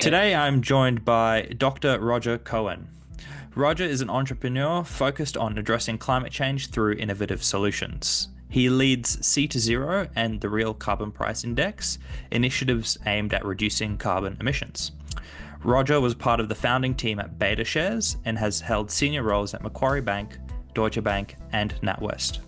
Okay. Today, I'm joined by Dr. Roger Cohen. Roger is an entrepreneur focused on addressing climate change through innovative solutions. He leads Sea to Zero and the Real Carbon Price Index, initiatives aimed at reducing carbon emissions. Roger was part of the founding team at BetaShares and has held senior roles at Macquarie Bank, Deutsche Bank, and NatWest.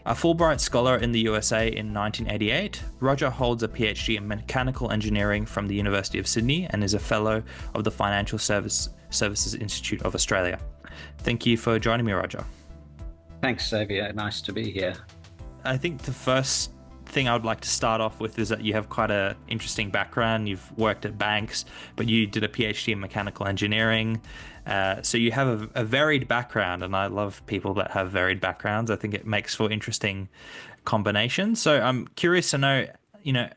A Fulbright Scholar in the USA in 1988, Roger holds a PhD in mechanical engineering from the University of Sydney and is a Fellow of the Financial Services Institute of Australia. Thank you for joining me, Roger. Thanks, Xavier. Nice to be here. I think the first thing I would like to start off with is that you have quite an interesting background. You've worked at banks, but you did a PhD in mechanical engineering. So you have a varied background, and I love people that have varied backgrounds. I think it makes for interesting combinations. So I'm curious to know, you know,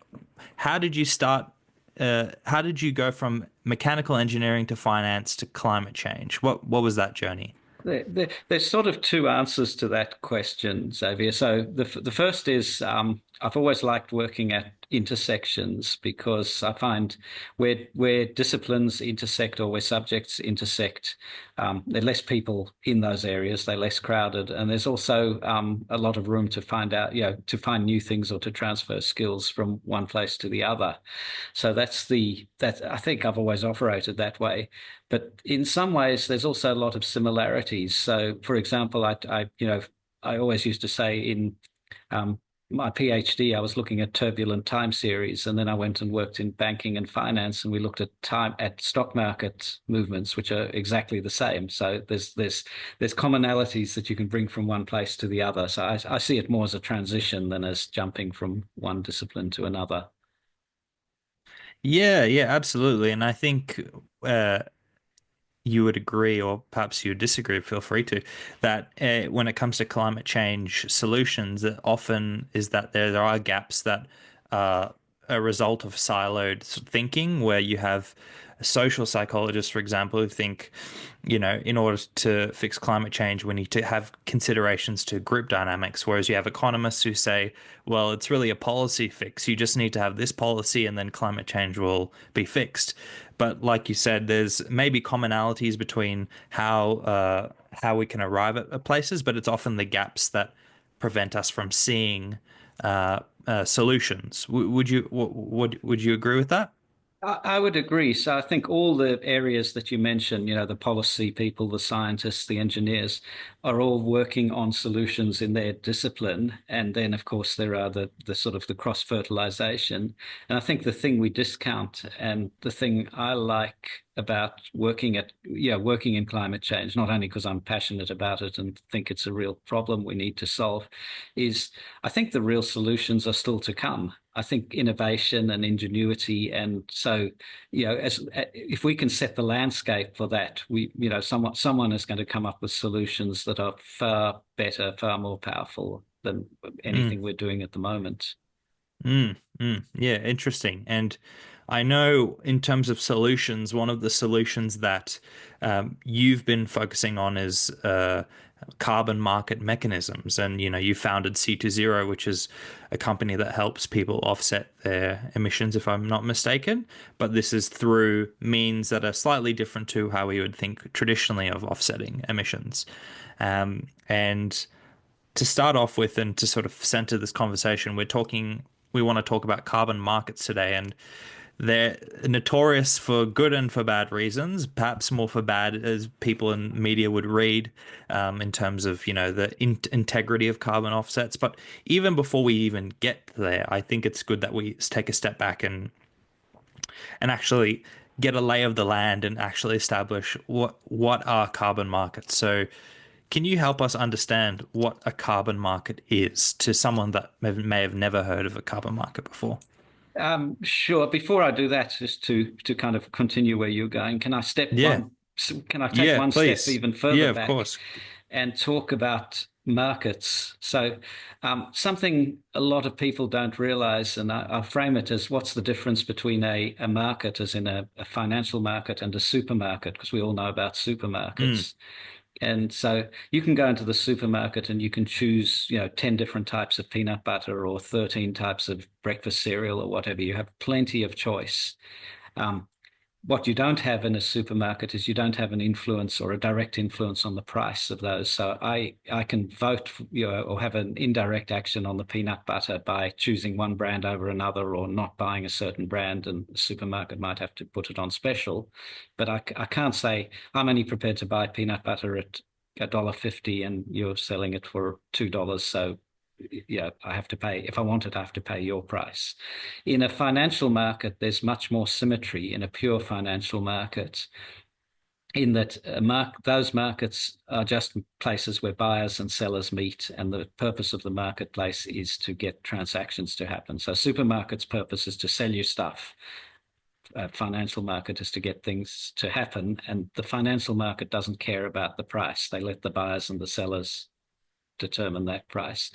how did you start? How did you go from mechanical engineering to finance to climate change? What was that journey? There's sort of two answers to that question, Xavier. So the first is I've always liked working at intersections because I find where disciplines intersect or where subjects intersect, there are less people in those areas, they're less crowded, and there's also a lot of room to find out, to find new things or to transfer skills from one place to the other. So that I think I've always operated that way. But in some ways, there's also a lot of similarities. So, for example, I always used to say in um, my PhD, I was looking at turbulent time series, and then I went and worked in banking and finance, and we looked at stock market movements, which are exactly the same. So there's commonalities that you can bring from one place to the other. So I see it more as a transition than as jumping from one discipline to another. Yeah, yeah, absolutely. And I think uh, you would agree, or perhaps you would disagree, feel free to, that when it comes to climate change solutions, it often is that there are gaps that are a result of siloed thinking, where you have social psychologists, for example, who think, in order to fix climate change, we need to have considerations to group dynamics. Whereas you have economists who say, well, it's really a policy fix. You just need to have this policy and then climate change will be fixed. But like you said, there's maybe commonalities between how we can arrive at places, but it's often the gaps that prevent us from seeing solutions. Would you agree with that? I would agree. So I think all the areas that you mentioned, the policy people, the scientists, the engineers, are all working on solutions in their discipline. And then, of course, there are the sort of the cross-fertilization. And I think the thing we discount and the thing I like about working in climate change, not only because I'm passionate about it and think it's a real problem we need to solve, is I think the real solutions are still to come. I think innovation and ingenuity, and so as if we can set the landscape for that, someone is going to come up with solutions that are far better, far more powerful than Mm, anything we're doing at the moment. yeah, interesting. And I know in terms of solutions, one of the solutions that you've been focusing on is carbon market mechanisms. And you founded C2Zero, which is a company that helps people offset their emissions, if I'm not mistaken. But this is through means that are slightly different to how we would think traditionally of offsetting emissions. And to start off with, and to sort of center this conversation, we want to talk about carbon markets today, and they're notorious for good and for bad reasons, perhaps more for bad, as people in media would read, in terms of, the integrity of carbon offsets. But even before we even get there, I think it's good that we take a step back and actually get a lay of the land and actually establish what are carbon markets. So can you help us understand what a carbon market is to someone that may have never heard of a carbon market before? Sure. Before I do that, just to kind of continue where you're going, Yeah. can I take Yeah, one step please. even further Yeah, of back course. and talk about markets? So, something a lot of people don't realize, and I frame it as what's the difference between a market, as in a financial market, and a supermarket, because we all know about Mm, supermarkets. And so you can go into the supermarket and you can choose, 10 different types of peanut butter or 13 types of breakfast cereal or whatever. You have plenty of choice. Um, what you don't have in a supermarket is you don't have an influence or a direct influence on the price of those. So I can vote for, or have an indirect action on the peanut butter by choosing one brand over another or not buying a certain brand, and the supermarket might have to put it on special. But I can't say I'm only prepared to buy peanut butter at $1.50 and you're selling it for $2. So yeah, I have to pay. If I want it, I have to pay your price. In a financial market, there's much more symmetry in a pure financial market, in that those markets are just places where buyers and sellers meet, and the purpose of the marketplace is to get transactions to happen. So supermarkets' purpose is to sell you stuff. A financial market is to get things to happen, and the financial market doesn't care about the price. They let the buyers and the sellers determine that price.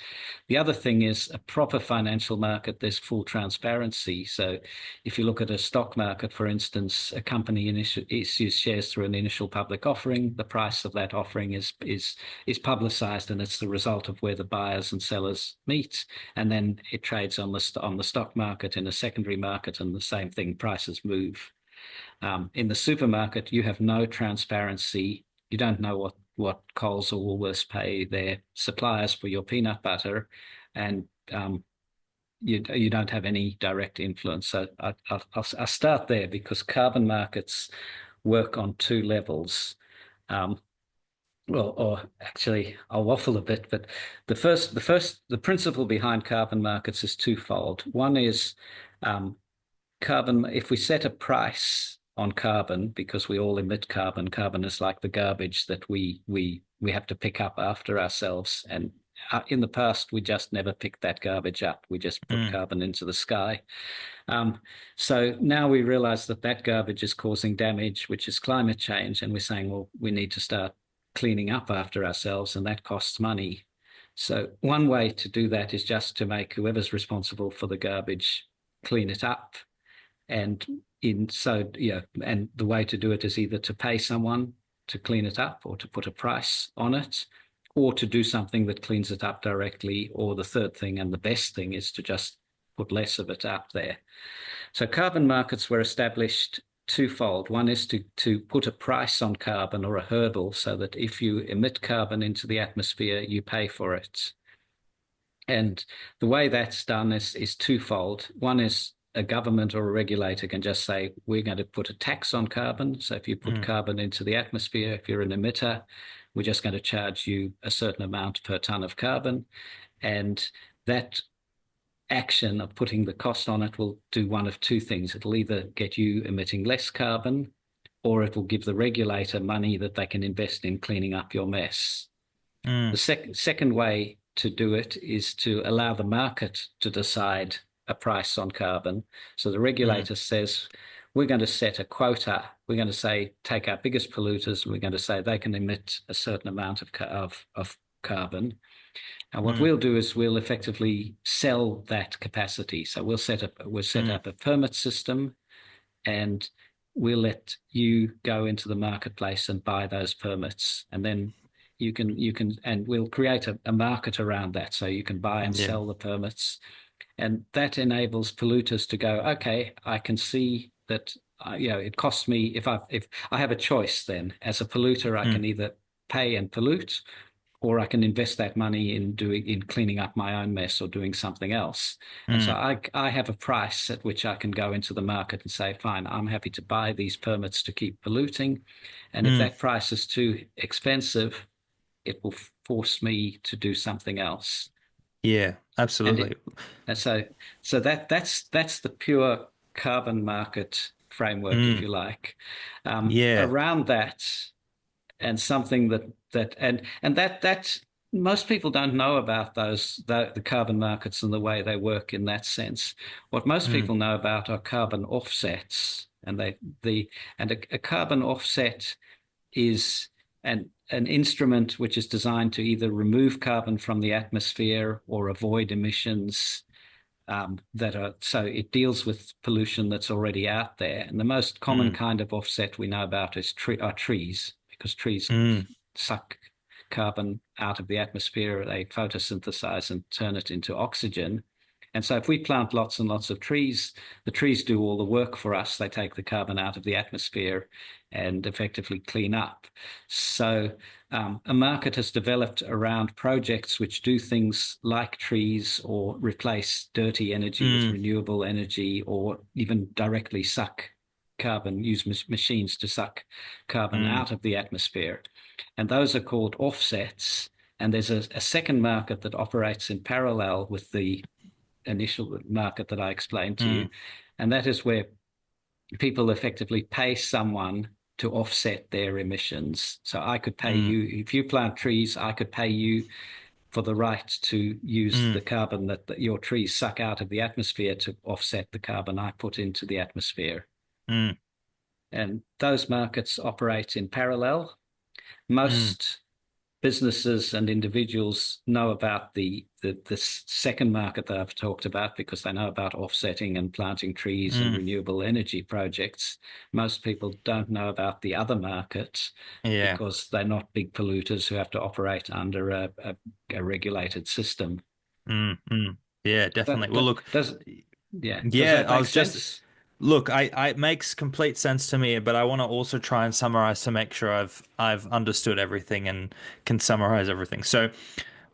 The other thing is, a proper financial market, there's full transparency. So if you look at a stock market, for instance, a company issues shares through an initial public offering. The price of that offering is publicized, and it's the result of where the buyers and sellers meet. And then it trades on the stock market, in a secondary market, and the same thing, prices move. In the supermarket, you have no transparency. You don't know what Coles or Woolworths pay their suppliers for your peanut butter, and you don't have any direct influence. So I'll start there, because carbon markets work on two levels. Well, or actually, I'll waffle a bit, but the principle behind carbon markets is twofold. One is carbon. If we set a price on carbon, because we all emit carbon. Carbon is like the garbage that we have to pick up after ourselves. And in the past, we just never picked that garbage up. We just put carbon into the sky. So now we realize that garbage is causing damage, which is climate change. And we're saying, well, we need to start cleaning up after ourselves, and that costs money. So one way to do that is just to make whoever's responsible for the garbage clean it up. And and the way to do it is either to pay someone to clean it up, or to put a price on it, or to do something that cleans it up directly, or the third thing, and the best thing, is to just put less of it up there. So carbon markets were established twofold. One is to put a price on carbon, or a hurdle, so that if you emit carbon into the atmosphere, you pay for it. And the way that's done is twofold. One is, a government or a regulator can just say, we're going to put a tax on carbon. So if you put carbon into the atmosphere, if you're an emitter, we're just going to charge you a certain amount per ton of carbon. And that action of putting the cost on it will do one of two things. It'll either get you emitting less carbon, or it will give the regulator money that they can invest in cleaning up your mess. The second way to do it is to allow the market to decide a price on carbon. So the regulator says, we're going to set a quota. We're going to say, take our biggest polluters, and we're going to say they can emit a certain amount of carbon. And what we'll do is we'll effectively sell that capacity. So we'll set up a permit system, and we'll let you go into the marketplace and buy those permits. And then and we'll create a market around that, so you can buy and sell the permits. And that enables polluters to go, okay, I can see that it costs me, if I have a choice, then as a polluter, I can either pay and pollute, or I can invest that money in cleaning up my own mess or doing something else. And so I have a price at which I can go into the market and say, fine, I'm happy to buy these permits to keep polluting. And if that price is too expensive, it will force me to do something else. Yeah, absolutely. And so that's the pure carbon market framework, if you like. Around that, and something that most people don't know about the carbon markets and the way they work in that sense. What most people know about are carbon offsets, and a carbon offset is an instrument which is designed to either remove carbon from the atmosphere or avoid emissions so it deals with pollution that's already out there. And the most common kind of offset we know about are trees, because trees suck carbon out of the atmosphere. They photosynthesize and turn it into oxygen. And so if we plant lots and lots of trees, the trees do all the work for us. They take the carbon out of the atmosphere and effectively clean up. So a market has developed around projects which do things like trees or replace dirty energy with renewable energy, or even directly suck carbon, use machines to suck carbon out of the atmosphere. And those are called offsets. And there's a second market that operates in parallel with the initial market that I explained to you. And that is where people effectively pay someone to offset their emissions. So I could pay you, if you plant trees, I could pay you for the right to use the carbon that your trees suck out of the atmosphere to offset the carbon I put into the atmosphere. And those markets operate in parallel. Most businesses and individuals know about the second market that I've talked about because they know about offsetting and planting trees and renewable energy projects. Most people don't know about the other market because they're not big polluters who have to operate under a regulated system. Yeah, definitely. Well, look, does that I make was sense? just look, it makes complete sense to me, but I want to also try and summarize to make sure I've understood everything and can summarize everything. So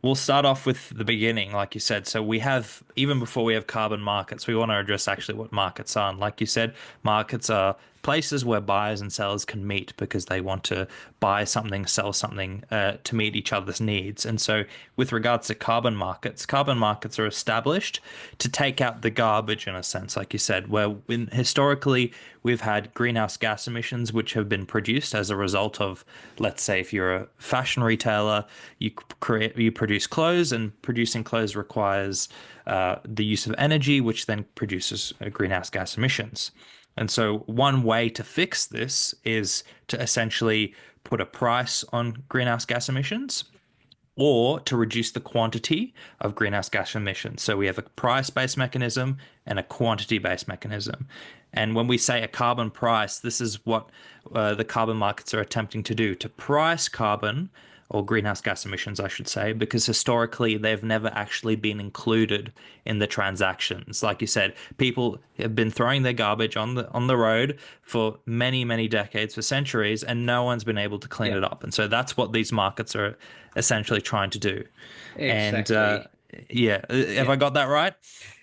we'll start off with the beginning, like you said. So we have, even before we have carbon markets, we want to address actually what markets are. And like you said, markets are places where buyers and sellers can meet because they want to buy something, sell something to meet each other's needs. And so with regards to carbon markets are established to take out the garbage in a sense, like you said, where historically we've had greenhouse gas emissions which have been produced as a result of, let's say, if you're a fashion retailer, you produce clothes, and producing clothes requires the use of energy, which then produces greenhouse gas emissions. And so one way to fix this is to essentially put a price on greenhouse gas emissions, or to reduce the quantity of greenhouse gas emissions. So we have a price-based mechanism and a quantity-based mechanism. And when we say a carbon price, this is what the carbon markets are attempting to do, to price carbon, or greenhouse gas emissions, I should say, because historically they've never actually been included in the transactions. Like you said, people have been throwing their garbage on the road for many, many decades, for centuries, and no one's been able to clean it up. And so that's what these markets are essentially trying to do. Exactly. And have I got that right?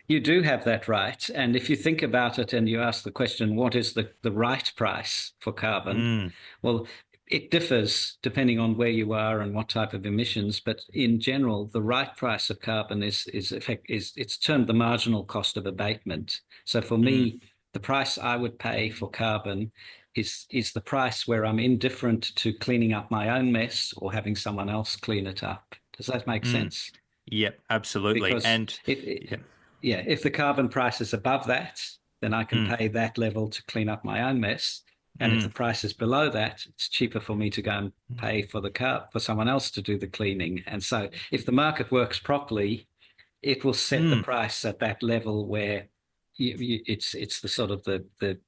You do have that right. And if you think about it and you ask the question, what is the right price for carbon? Well, it differs depending on where you are and what type of emissions, but in general, the right price of carbon is it's termed the marginal cost of abatement. So for me, the price I would pay for carbon is the price where I'm indifferent to cleaning up my own mess or having someone else clean it up. Does that make sense? Yep, absolutely. Because And if the carbon price is above that, then I can pay that level to clean up my own mess. And if the price is below that, it's cheaper for me to go and pay for for someone else to do the cleaning. And so if the market works properly, it will set the price at that level where it's the sort of the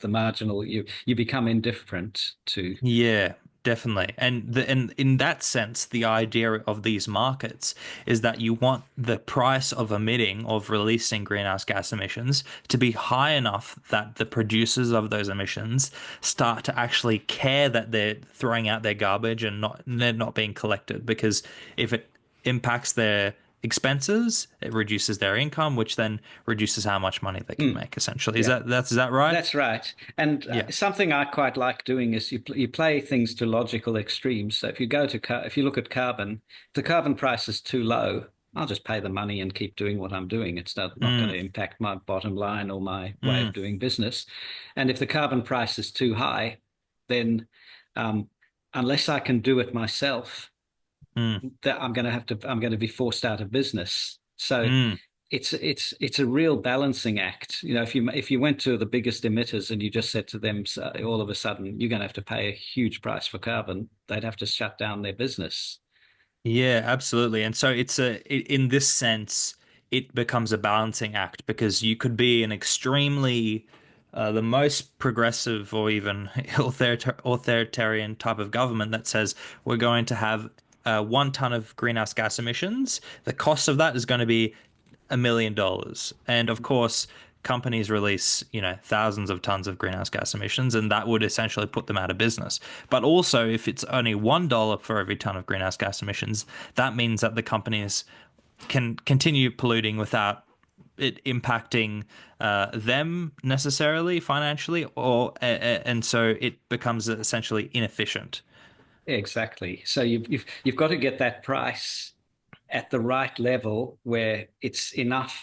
marginal, you become indifferent to. Yeah, definitely. And in that sense, the idea of these markets is that you want the price of releasing greenhouse gas emissions to be high enough that the producers of those emissions start to actually care that they're throwing out their garbage and they're not being collected. Because if it impacts their expenses, it reduces their income, which then reduces how much money they can make, essentially. Is that right? That's right. And something I quite like doing is you play things to logical extremes. So if you look at carbon, if the carbon price is too low, I'll just pay the money and keep doing what I'm doing. It's not going to impact my bottom line or my way of doing business. And if the carbon price is too high, then unless I can do it myself, that I'm going to be forced out of business. So it's a real balancing act. You know, if you went to the biggest emitters and you just said to them, all of a sudden you're going to have to pay a huge price for carbon, they'd have to shut down their business. Yeah, absolutely. And so in this sense, it becomes a balancing act, because you could be an extremely the most progressive or even authoritarian type of government that says we're going to have 1 ton of greenhouse gas emissions. The cost of that is going to be $1 million. And of course, companies release, thousands of tons of greenhouse gas emissions, and that would essentially put them out of business. But also, if it's only $1 for every ton of greenhouse gas emissions, that means that the companies can continue polluting without it impacting them necessarily financially, and so it becomes essentially inefficient. Exactly. So you've got to get that price at the right level where it's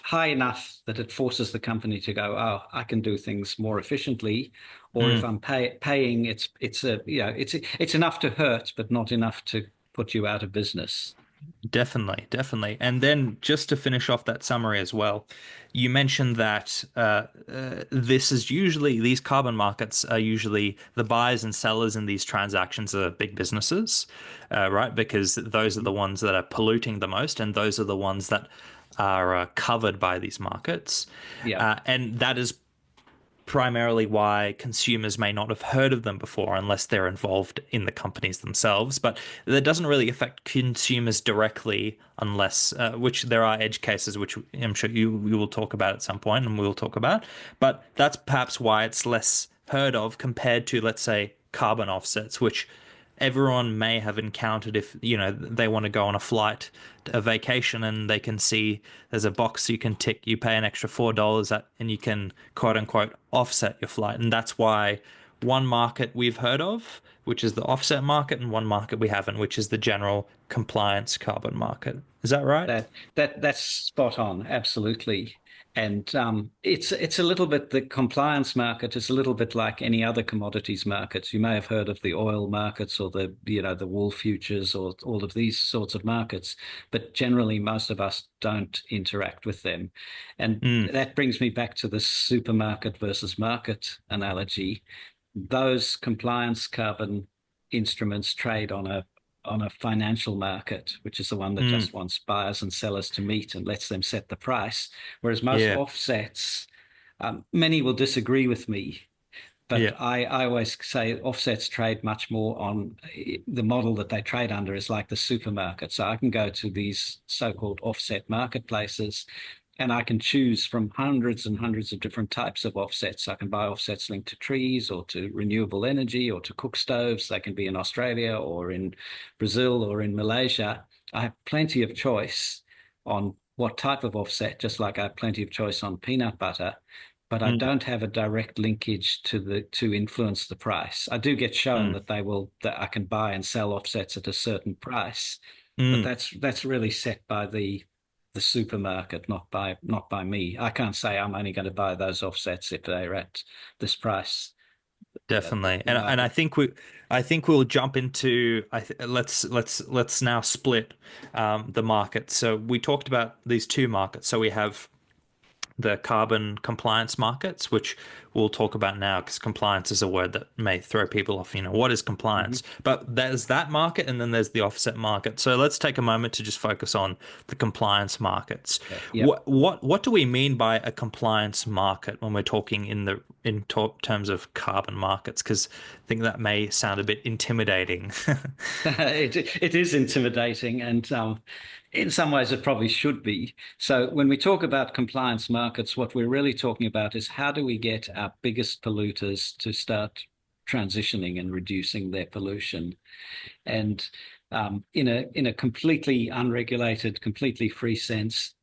high enough that it forces the company to go, oh, I can do things more efficiently. Or if Mm. I'm paying, it's enough to hurt, but not enough to put you out of business. Definitely, definitely. And then just to finish off that summary as well, you mentioned that these carbon markets are usually the buyers and sellers in these transactions are big businesses, right? Because those are the ones that are polluting the most, and those are the ones that are covered by these markets. Yeah. And that is primarily why consumers may not have heard of them before unless they're involved in the companies themselves. But that doesn't really affect consumers directly unless, which there are edge cases, which I'm sure you will talk about at some point and we'll talk about. But that's perhaps why it's less heard of compared to, let's say, carbon offsets, which everyone may have encountered if they want to go on a vacation, and they can see there's a box you can tick, you pay an extra $4 and you can quote unquote offset your flight. And that's why one market we've heard of, which is the offset market, and one market we haven't, which is the general compliance carbon market. Is that right? That's spot on, absolutely. And it's a little bit, the compliance market is a little bit like any other commodities markets. You may have heard of the oil markets or the wool futures or all of these sorts of markets, but generally most of us don't interact with them. And Mm, that brings me back to the supermarket versus market analogy. Those compliance carbon instruments trade on a financial market, which is the one that mm, just wants buyers and sellers to meet and lets them set the price. Whereas most yeah, offsets, many will disagree with me, but yeah. I always say offsets trade much more on the model that they trade under is like the supermarket. So I can go to these so-called offset marketplaces and I can choose from hundreds and hundreds of different types of offsets. I can buy offsets linked to trees or to renewable energy or to cook stoves. They can be in Australia or in Brazil or in Malaysia. I have plenty of choice on what type of offset, just like I have plenty of choice on peanut butter, but I Mm, don't have a direct linkage to influence the price. I do get shown mm, that I can buy and sell offsets at a certain price, but mm. that's really set by the supermarket, not by me. I can't say I'm only going to buy those offsets if they're at this price. Definitely. The And market. I think we'll jump into let's now split the market. So we talked about these two markets. So we have the carbon compliance markets, which we'll talk about now because compliance is a word that may throw people off. What is Mhm. compliance? But there's that market and then there's the offset market. So let's take a moment to just focus on the compliance markets. Okay. Yep. What do we mean by a compliance market when we're talking terms of carbon markets? Because I think that may sound a bit intimidating. It is intimidating, and in some ways it probably should be. So when we talk about compliance markets, what we're really talking about is how do we get our biggest polluters to start transitioning and reducing their pollution? And in a completely unregulated, completely free sense,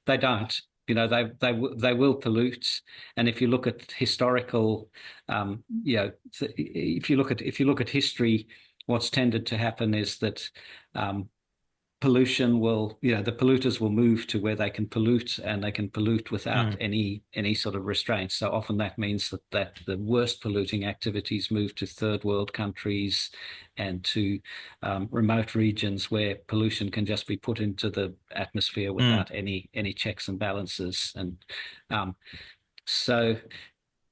they don't. They will pollute. And if you look at historical, if you look at history, what's tended to happen is that um, the polluters will move to where they can pollute and they can pollute without Mm, any sort of restraints. So often that means that the worst polluting activities move to third world countries and to remote regions where pollution can just be put into the atmosphere mm, without any checks and balances. And um, so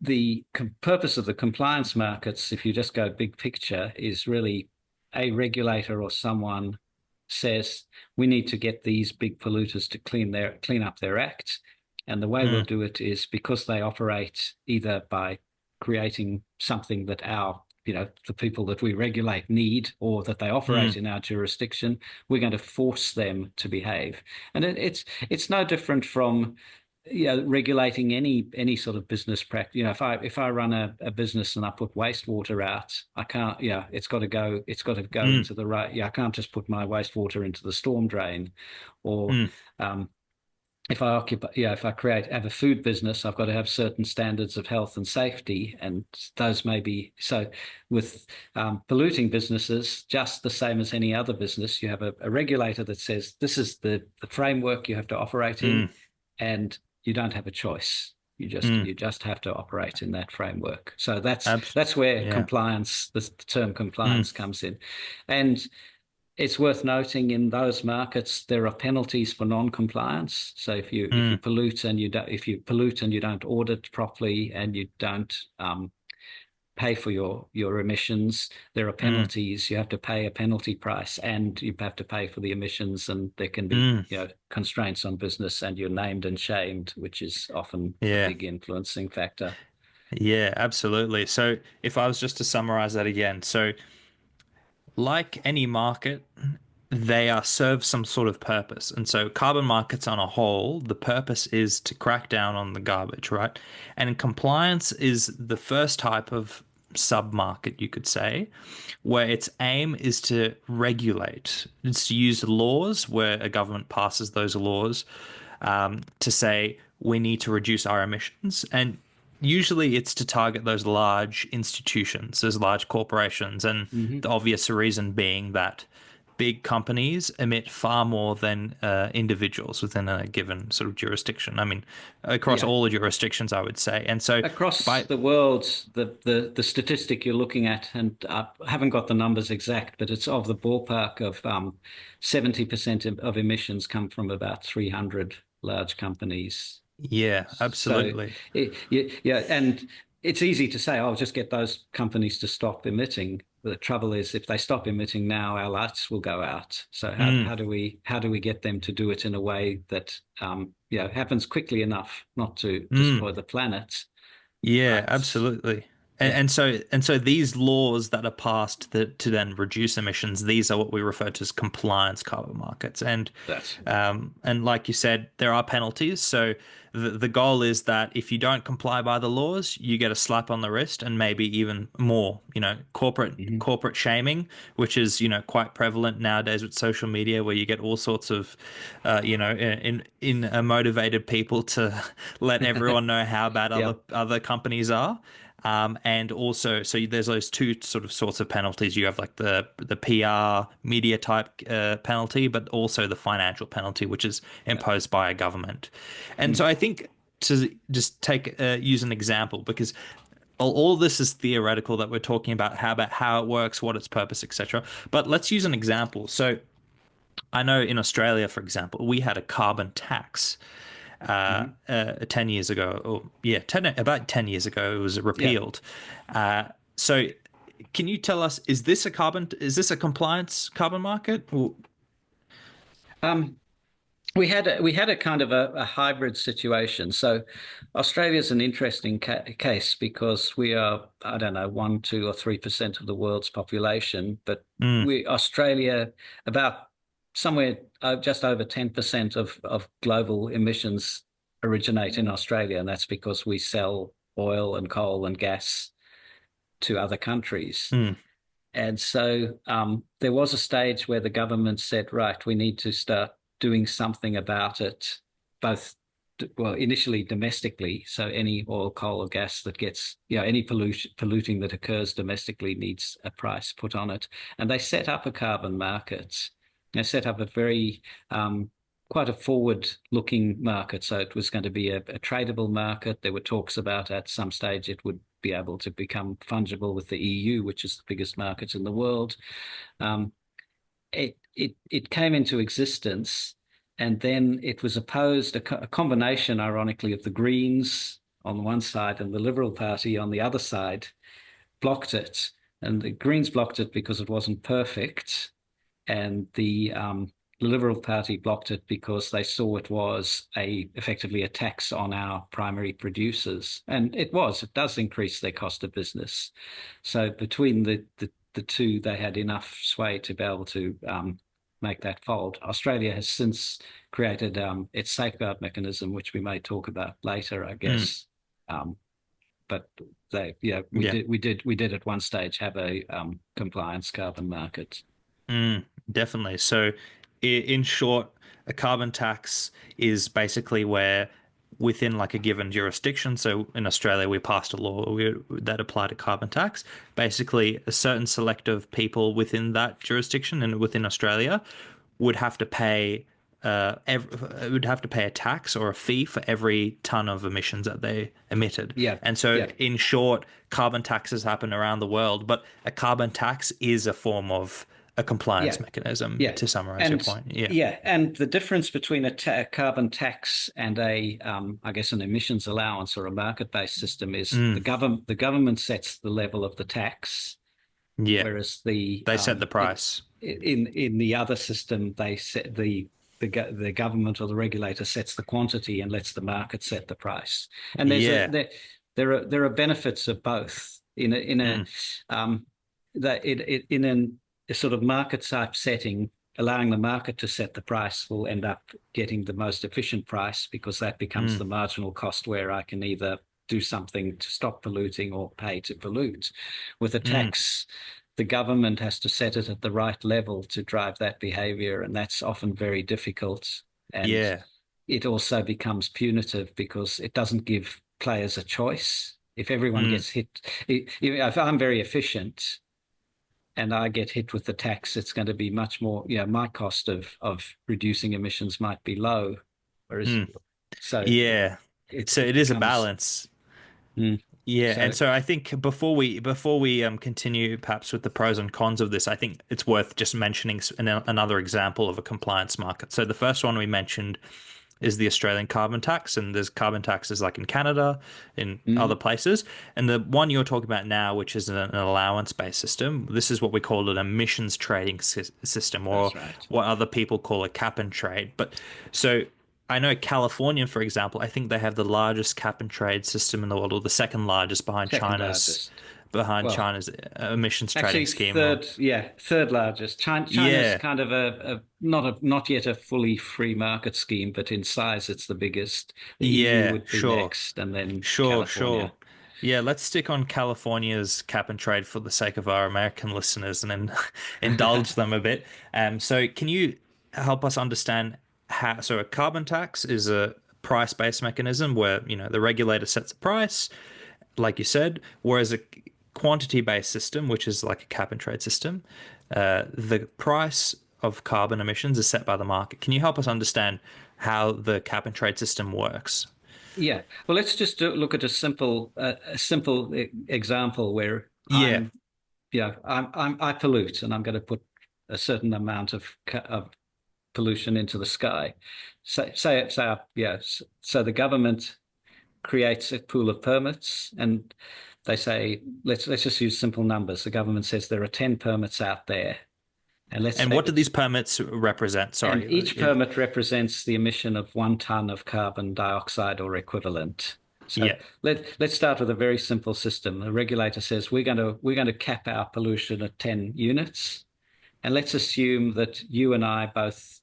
the purpose of the compliance markets, if you just go big picture, is really a regulator or someone says we need to get these big polluters to clean up their act. And the way we'll mm, do it is because they operate either by creating something that our the people that we regulate need, or that they operate in our jurisdiction. We're going to force them to behave, and it's no different from regulating any sort of business practice. If I run a business and I put wastewater out, I can't. It's got to go. It's got to go into the right. I can't just put my wastewater into the storm drain, or if I if I have a food business, I've got to have certain standards of health and safety, and those may be so. With polluting businesses, just the same as any other business, you have a regulator that says this is the framework you have to operate in, and you don't have a choice. You just have to operate in that framework. So that's where compliance, the term compliance, comes in, and it's worth noting in those markets there are penalties for non-compliance. So if you pollute and you don't audit properly, and you don't pay for your emissions, there are penalties. You have to pay a penalty price, and you have to pay for the emissions, and there can be constraints on business, and you're named and shamed, which is often a big influencing factor. Yeah, absolutely. So if I was just to summarize that again, so like any market, they serve some sort of purpose. And so carbon markets on a whole, the purpose is to crack down on the garbage, right? And compliance is the first type of sub-market, you could say, where its aim is to regulate. It's to use laws where a government passes those laws to say we need to reduce our emissions. And usually it's to target those large institutions, those large corporations, and the obvious reason being that big companies emit far more than individuals within a given sort of jurisdiction. I mean, across all the jurisdictions, I would say. And so across the world, the statistic you're looking at, and I haven't got the numbers exact, but it's of the ballpark of 70% of emissions come from about 300 large companies. Yeah, absolutely. So, and it's easy to say, "Oh, just get those companies to stop emitting." The trouble is, if they stop emitting now, our lights will go out. So how do we get them to do it in a way that happens quickly enough not to destroy the planet? Yeah, absolutely. And so these laws that are passed to then reduce emissions, these are what we refer to as compliance carbon markets. And like you said, there are penalties. So the goal is that if you don't comply by the laws, you get a slap on the wrist, and maybe even more, corporate shaming, which is, quite prevalent nowadays with social media, where you get all sorts of, motivated people to let everyone know how bad other companies are. And also, so there's those two sorts of penalties. You have like the PR media type penalty, but also the financial penalty, which is imposed by a government. And so I think to just use an example, because all this is theoretical that we're talking about how it works, what its purpose, etc. But let's use an example. So I know in Australia, for example, we had a carbon tax. 10 years ago, about 10 years ago, it was repealed. So can you tell us, is this a compliance carbon market? We had a kind of a hybrid situation. So Australia's an interesting case, because we are, I don't know, 1%, 2%, or 3% of the world's population, but Australia, about somewhere just over 10% of global emissions originate in Australia, and that's because we sell oil and coal and gas to other countries. And so there was a stage where the government said, right, we need to start doing something about it, both, well, initially domestically. So any oil, coal, or gas that gets, any polluting that occurs domestically needs a price put on it. And they set up a carbon market. They set up a very quite a forward-looking market. So it was going to be a tradable market. There were talks about at some stage it would be able to become fungible with the EU, which is the biggest market in the world. It came into existence, and then it was opposed, a combination, ironically, of the Greens on one side and the Liberal Party on the other side blocked it. And the Greens blocked it because it wasn't perfect. And the the Liberal Party blocked it because they saw it was effectively a tax on our primary producers, and it does increase their cost of business. So between the two, they had enough sway to be able to make that fold. Australia has since created its safeguard mechanism, which we may talk about later, I guess. But we did at one stage have a compliance carbon market. Definitely. So, in short, a carbon tax is basically where within like a given jurisdiction, so in Australia, we passed a law that applied a carbon tax. Basically, a certain select of people within that jurisdiction and within Australia would have to pay would have to pay a tax or a fee for every ton of emissions that they emitted. Yeah, And so, yeah. in short, carbon taxes happen around the world, but a carbon tax is a form of a compliance Yeah, mechanism, yeah, to summarize your and point. Yeah. yeah, and the difference between a carbon tax and I guess, an emissions allowance or a market-based system is Mm, the government sets the level of the tax, yeah. whereas They set the price. in the other system they set the government or the regulator sets the quantity and lets the market set the price. And Yeah. there are benefits of both in a Mm, that in a sort of market type setting. Allowing the market to set the price will end up getting the most efficient price, because that becomes mm, the marginal cost where I can either do something to stop polluting or pay to pollute. With a mm. tax, the government has to set it at the right level to drive that behavior, and that's often very difficult. And Yeah. it also becomes punitive because it doesn't give players a choice. If everyone Mm, gets hit, if I'm very efficient and I get hit with the tax, it's going to be much more, my cost of reducing emissions might be low. Whereas, mm. so Yeah. So it it is a becomes, balance. mm, Yeah, and so so I think before we continue perhaps with the pros and cons of this, I think it's worth just mentioning another example of a compliance market. So the first one we mentioned is the Australian carbon tax, and there's carbon taxes like in Canada, in other mm, places. And the one you're talking about now, which is an allowance-based system, this is what we call an emissions trading system, or that's right. what other people call a cap and trade. But so I know California, for example, I think they have the largest cap and trade system in the world, or the second largest Second largest. behind Well, China's emissions trading actually, scheme. Or third largest. China's yeah, kind of not yet a fully free market scheme, but in size it's the biggest. The EU yeah, would be sure. next, and then Sure, sure. California. Yeah, let's stick on California's cap and trade for the sake of our American listeners and then indulge them a bit. So can you help us understand how, so a carbon tax is a price-based mechanism where, the regulator sets a price, like you said, whereas a quantity-based system, which is like a cap and trade system, the price of carbon emissions is set by the market. Can you help us understand how the cap and trade system works? Yeah. Well, let's just look at a simple example where Yeah. I pollute, and I'm going to put a certain amount of pollution into the sky. So the government creates a pool of permits, and they say, let's just use simple numbers. The government says there are 10 permits out there, and let's And say what do these it's permits represent? and Sorry. each permit represents the emission of 1 ton of carbon dioxide or equivalent. So Yeah. let's start with a very simple system. The regulator says we're going to cap our pollution at 10 units, and let's assume that you and I both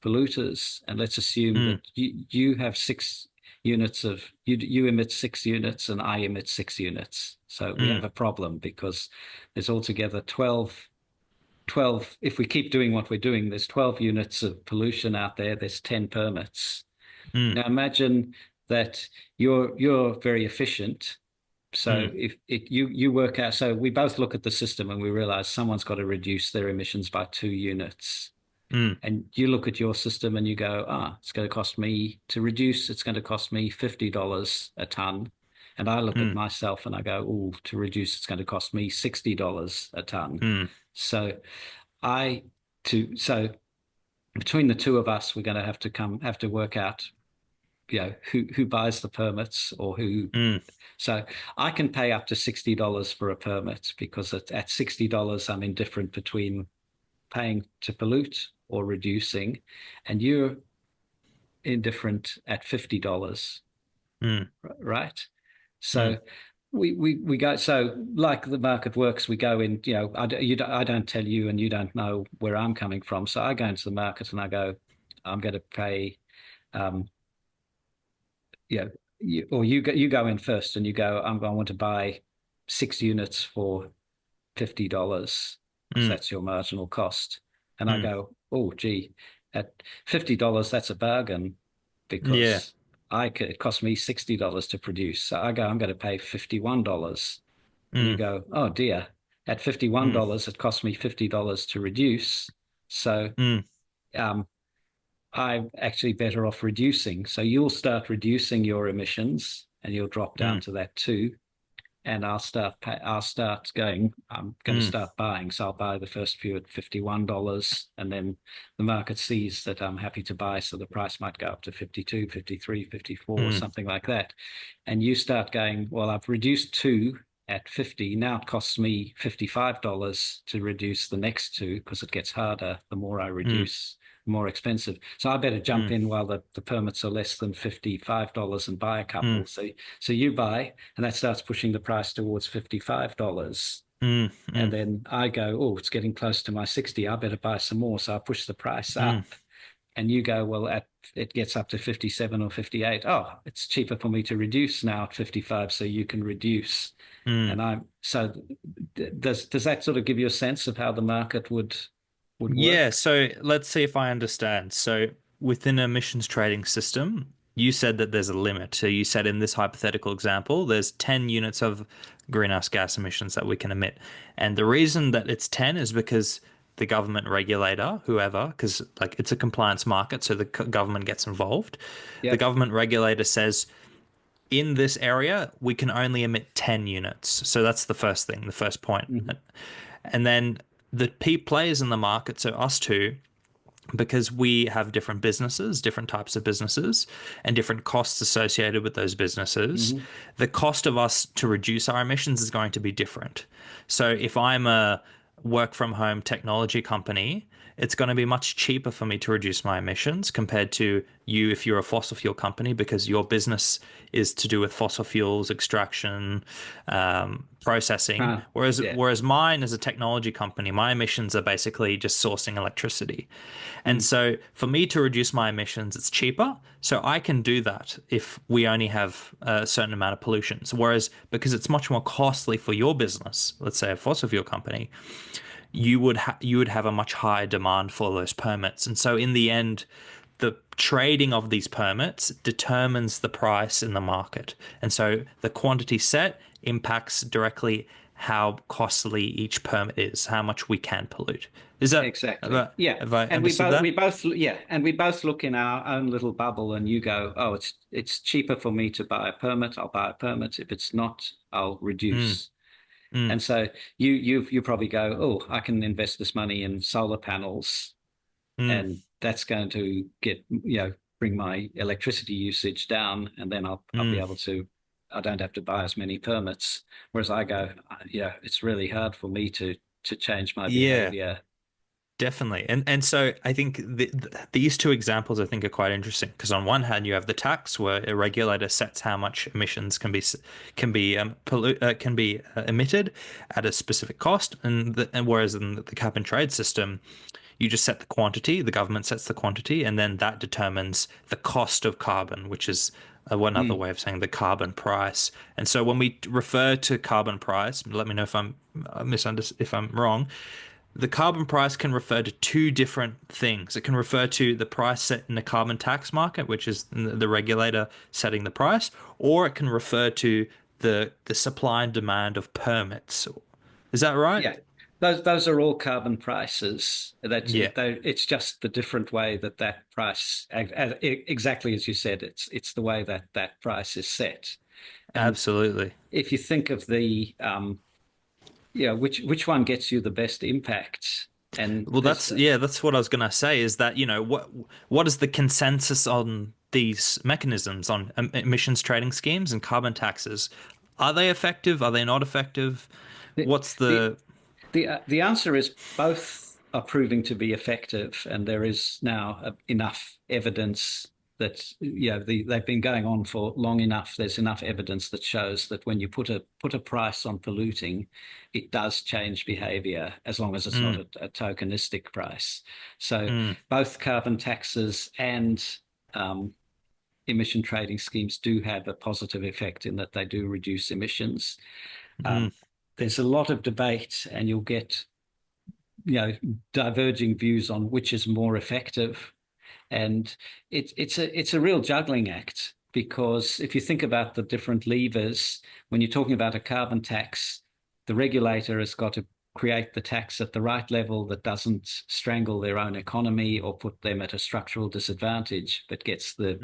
polluters, and let's assume Mm, that you have 6 units of you emit 6 units and I emit 6 units. So we have mm, a problem because there's altogether 12. If we keep doing what we're doing, there's 12 units of pollution out there. There's 10 permits. mm, Now imagine that you're very efficient. So mm, if you work out, so we both look at the system and we realize someone's got to reduce their emissions by 2 units. mm, And you look at your system and you go, it's going to cost me to reduce, it's going to cost me $50 a ton. And I look at mm, myself and I go, to reduce, it's going to cost me $60 a ton. mm, So I so between the two of us, we're going to have to work out, who buys the permits or who. mm, So I can pay up to $60 for a permit because at $60, I'm indifferent between paying to pollute or reducing, and you're indifferent at $50, Mm. right? Mm. So we go, so like the market works, we go in, I don't tell you and you don't know where I'm coming from. So I go into the market and I go, I'm going to pay, um, you go in first and you go, I want to buy 6 units for $50 because Mm. that's your marginal cost. And I Mm. go, oh, gee, at $50, that's a bargain Yeah. because it cost me $60 to produce. So I go, I'm going to pay $51. And you Mm. go, oh dear, at $51, Mm. it cost me $50 to reduce. So Mm. um, I'm actually better off reducing. So you'll start reducing your emissions and you'll drop down Mm. to that too. And I'll start going, I'm going to Mm. start buying. So I'll buy the first few at $51 and then the market sees that I'm happy to buy. So the price might go up to 52, 53, 54, Mm. something like that. And you start going, well, I've reduced two at 50. Now it costs me $55 to reduce the next two because it gets harder the more I Mm. reduce, more expensive. So I better jump Mm. in while the permits are less than $55 and buy a Mm. couple. So you buy, and that starts pushing the price towards $55. Mm. And Mm. then I go, oh, it's getting close to my 60. I better buy some more. So I push the price Mm. up. And you go, well, it gets up to 57 or 58. Oh, it's cheaper for me to reduce now at 55, so you can reduce. Mm. And I'm so does that sort of give you a sense of how the market would Yeah, work? so let's see if I understand. So within an emissions trading system, you said that there's a limit. So you said in this hypothetical example, there's 10 units of greenhouse gas emissions that we can emit. And the reason that it's 10 is because the government regulator, whoever, because like it's a compliance market, so the government gets involved. The Yep. government regulator says in this area, we can only emit 10 units. So that's the first thing, the first point. Mm-hmm. And then the players in the market, so us two, because we have different businesses, different types of businesses, and different costs associated with those businesses, Mm-hmm. the cost of us to reduce our emissions is going to be different. So if I'm a work from home technology company, it's going to be much cheaper for me to reduce my emissions compared to you if you're a fossil fuel company because your business is to do with fossil fuels extraction, processing. Yeah. Whereas mine as a technology company, my emissions are basically just sourcing electricity. And Mm. so for me to reduce my emissions, it's cheaper. So I can do that if we only have a certain amount of pollution. So whereas because it's much more costly for your business, let's say a fossil fuel company, you would have a much higher demand for those permits. And so in the end, the trading of these permits determines the price in the market. And so the quantity set impacts directly how costly each permit is, how much we can pollute. Is that Exactly. Yeah. have I And understood that? we both look in our own little bubble and you go, oh, it's cheaper for me to buy a permit. I'll buy a permit. If it's not, I'll Mm, reduce. mm, And so you probably go, oh, I can invest this money in solar panels mm, and that's going to bring my electricity usage down and then I'll be mm. able to I don't have to buy as many permits. Whereas I go, it's really hard for me to change my Yeah. behavior. Definitely. And so I think these two examples I think are quite interesting because on one hand you have the tax where a regulator sets how much emissions can be emitted at a specific cost and whereas in the cap and trade system you just set the quantity, the government sets the quantity and then that determines the cost of carbon, which is one other Mm. way of saying the carbon price. And so when we refer to carbon price, let me know if I'm if I'm wrong, the carbon price can refer to two different things. It can refer to the price set in the carbon tax market, which is the regulator setting the price, or it can refer to the supply and demand of permits. Is that right? Yeah, those are all carbon prices. Yeah, It's just the different way that price, exactly as you said, it's the way that price is set. And absolutely. if you think of the which one gets you the best impact, and Well, there's that's what I was gonna say is that, what is the consensus on these mechanisms on emissions trading schemes and carbon taxes? Are they effective? Are they not effective? the What's the the the answer is both. are proving to be effective, and there is now enough evidence that they've been going on for long enough. There's enough evidence that shows that when you put a price on polluting, it does change behavior as long as it's not a tokenistic price. So both carbon taxes and emission trading schemes do have a positive effect in that they do reduce emissions. There's a lot of debate, and you'll get diverging views on which is more effective, and it's a real juggling act, because if you think about the different levers, when you're talking about a carbon tax, the regulator has got to create the tax at the right level that doesn't strangle their own economy or put them at a structural disadvantage, but gets the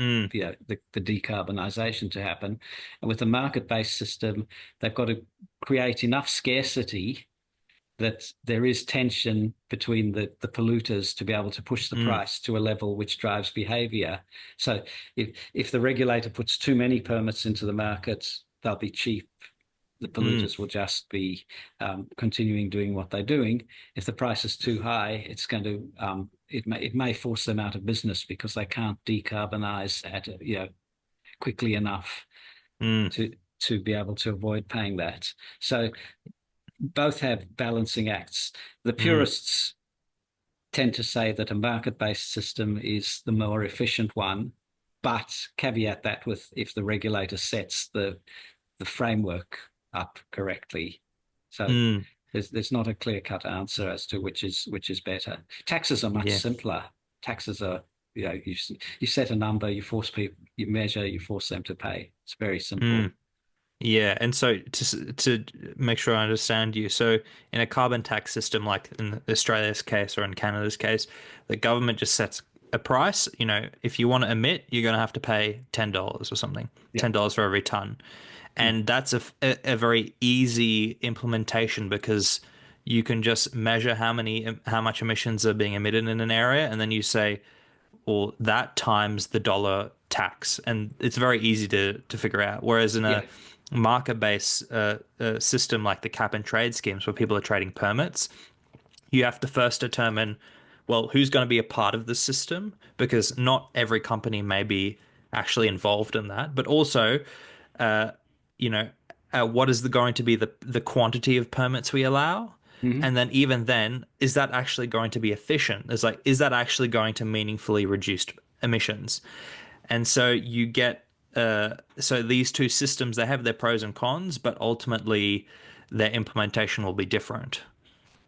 decarbonisation to happen. And with a market-based system, they've got to create enough scarcity that there is tension between the polluters to be able to push the price to a level which drives behavior. So if the regulator puts too many permits into the market, they'll be cheap. The polluters will just be continuing doing what they're doing. If the price is too high, it's going to it may force them out of business because they can't decarbonize at quickly enough to be able to avoid paying that. So both have balancing acts. The purists tend to say that a market-based system is the more efficient one, but caveat that with if the regulator sets the framework up correctly. So there's not a clear-cut answer as to which is better. Taxes are much simpler. Taxes are you set a number, you force people, you measure, you force them to pay. It's very simple. Yeah, and so to make sure I understand you, so in a carbon tax system, like in Australia's case or in Canada's case, the government just sets a price. If you want to emit, you're going to have to pay $10 or something, $10 for every ton, and that's a very easy implementation because you can just measure how much emissions are being emitted in an area, and then you say, or that times the dollar tax, and it's very easy to figure out. Whereas in a market-based system like the cap and trade schemes where people are trading permits, you have to first determine, well, who's going to be a part of the system, because not every company may be actually involved in that, but also, what is going to be the quantity of permits we allow? And then even then, is that actually going to be efficient? Is that actually going to meaningfully reduce emissions? And so you get, so these two systems, they have their pros and cons, but ultimately their implementation will be different.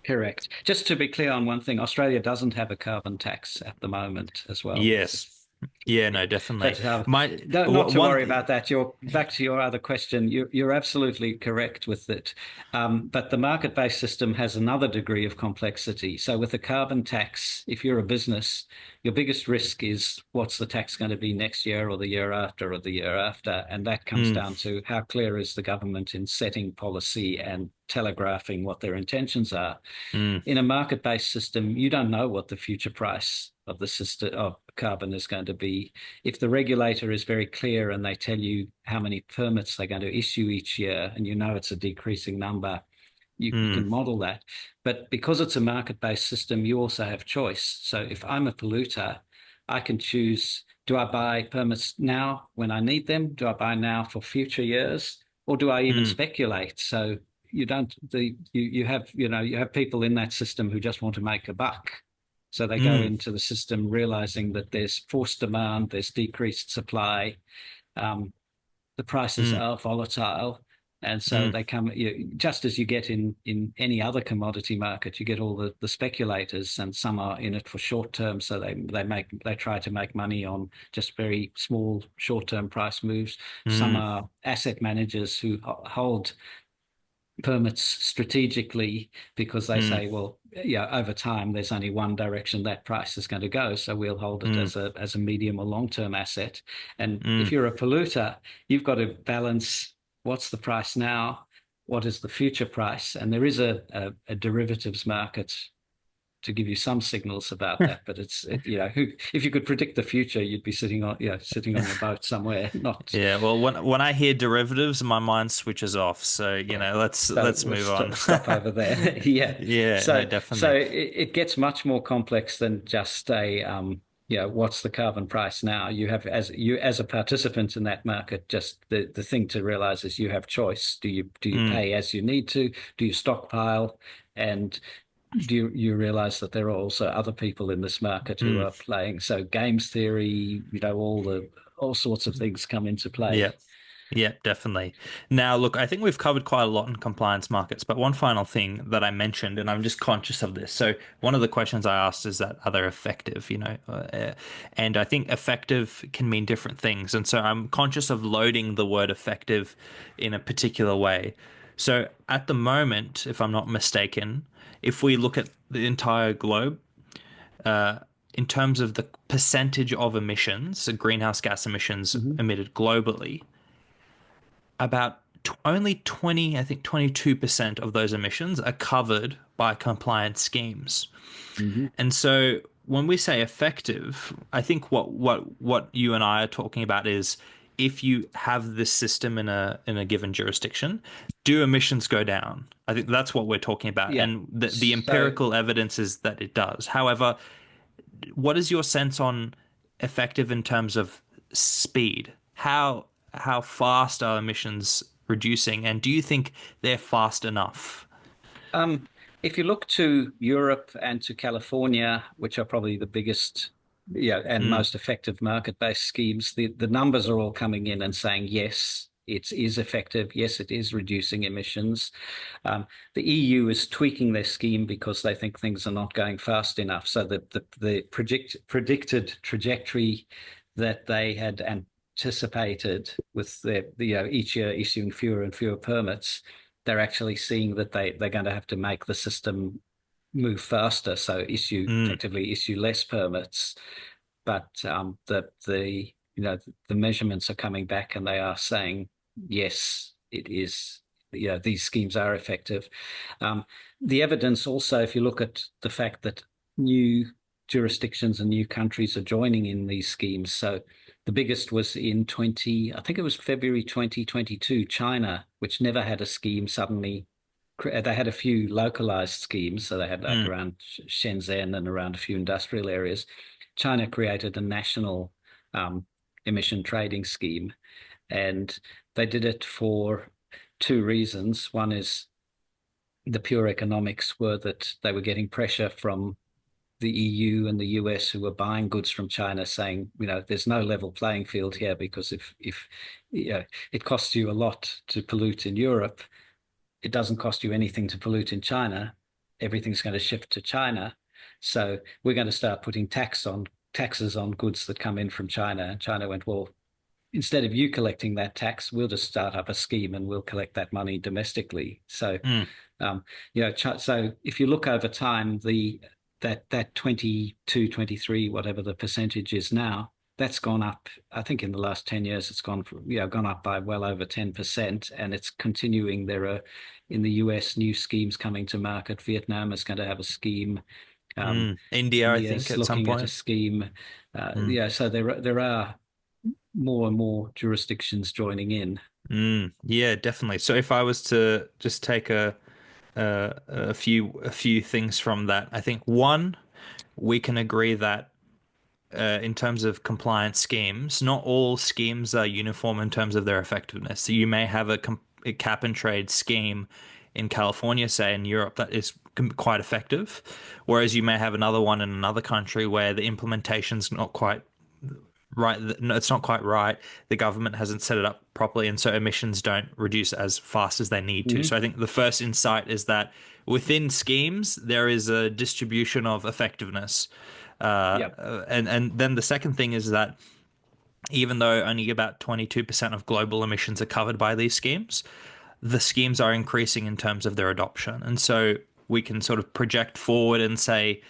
Correct. Just to be clear on one thing, Australia doesn't have a carbon tax at the moment as well. Yes. Yeah, no, definitely. Not to worry about that. Back to your other question. You're absolutely correct with it. But the market-based system has another degree of complexity. So with a carbon tax, if you're a business, your biggest risk is what's the tax going to be next year or the year after or the year after. And that comes down to how clear is the government in setting policy and telegraphing what their intentions are. In a market-based system, you don't know what the future price of the system of carbon is going to be. If the regulator is very clear and they tell you how many permits they're going to issue each year, and it's a decreasing number, you can model that. But because it's a market-based system, you also have choice. So if I'm a polluter, I can choose, do I buy permits now when I need them? Do I buy now for future years? Or do I even speculate? So you have people in that system who just want to make a buck. So they go into the system realizing that there's forced demand, there's decreased supply, the prices are volatile. And so they come, just as you get in any other commodity market, you get all the speculators, and some are in it for short term. So they try to make money on just very small short term price moves. Some are asset managers who hold permits strategically because they say, well, over time there's only one direction that price is going to go, so we'll hold it as a medium or long-term asset. And if you're a polluter, you've got to balance what's the price now, what is the future price, and there is a derivatives market to give you some signals about that. But if you could predict the future, you'd be sitting on your boat somewhere, not. Yeah, well, when I hear derivatives, my mind switches off. So, So let's let's move on. stop over there. Yeah. Yeah, no, So definitely. it gets much more complex than just what's the carbon price now? You have as a participant in that market, just the thing to realize is you have choice. Do you Mm, pay as you need to? Do you stockpile? And do you realize that there are also other people in this market who mm, are playing? So games theory, all sorts of things come into yeah. play. Yeah, definitely. Now, look, I think we've covered quite a lot in compliance markets, but one final thing that I mentioned, and I'm just conscious of this. So, one of the questions I asked is that are they effective, and I think effective can mean different things. And so I'm conscious of loading the word effective in a particular way. So, at the moment, if I'm not mistaken, if we look at the entire globe, in terms of the percentage of emissions, so greenhouse gas emissions Hmm. emitted globally, about only 20, I think 22% of those emissions are covered by compliance schemes. Hmm. And so when we say effective, I think what you and I are talking about is if you have this system in a given jurisdiction, do emissions go down? I think that's what we're talking about. Yeah. And the So empirical evidence is that it does. However, what is your sense on effective in terms of speed? How fast are emissions reducing, and do you think they're fast enough? Um, if you look to Europe and to California, which are probably the biggest, and Mm, most effective market-based schemes, the numbers are all coming in and saying, yes, it is effective. Yes, it is reducing emissions. The EU is tweaking their scheme because they think things are not going fast enough. So the predicted trajectory that they had anticipated with each year issuing fewer and fewer permits, they're actually seeing that they're going to have to make the system move faster, so mm, effectively issue less permits. But the measurements are coming back and they are saying yes, it is. These schemes are effective. Um, the evidence also, if you look at the fact that new jurisdictions and new countries are joining in these schemes. So the biggest was I think it was February 2022, China, which never had a scheme suddenly. They had a few localized schemes, so they had like mm, around Shenzhen and around a few industrial areas. China created a national um, emission trading scheme, and they did it for two reasons. One is the pure economics were that they were getting pressure from the EU and the US who were buying goods from China saying, there's no level playing field here because if it costs you a lot to pollute in Europe, it doesn't cost you anything to pollute in China. Everything's going to shift to China. So we're going to start putting taxes on goods that come in from China. And China went, well, instead of you collecting that tax, we'll just start up a scheme and we'll collect that money domestically. So, mm, so if you look over time, that 22, 23, whatever the percentage is now, that's gone up. I think in the last 10 years, it's gone up by well over 10%, and it's continuing. There are in the US new schemes coming to market. Vietnam is going to have a scheme. Um, mm. India, I think, India's at some looking at a point. scheme. Mm, So there are more and more jurisdictions joining in. yeah, definitely. So if I was to just take a few things from that, I think one, we can agree that in terms of compliance schemes, not all schemes are uniform in terms of their effectiveness. So you may have a cap and trade scheme in California, say in Europe, that is quite effective, whereas you may have another one in another country where the implementation's not quite right. No, it's not quite right. The government hasn't set it up properly, and so emissions don't reduce as fast as they need to. Hmm. So I think the first insight is that within schemes there is a distribution of effectiveness, Yep. and then the second thing is that even though only about 22% of global emissions are covered by these schemes, the schemes are increasing in terms of their adoption, and so we can sort of project forward and say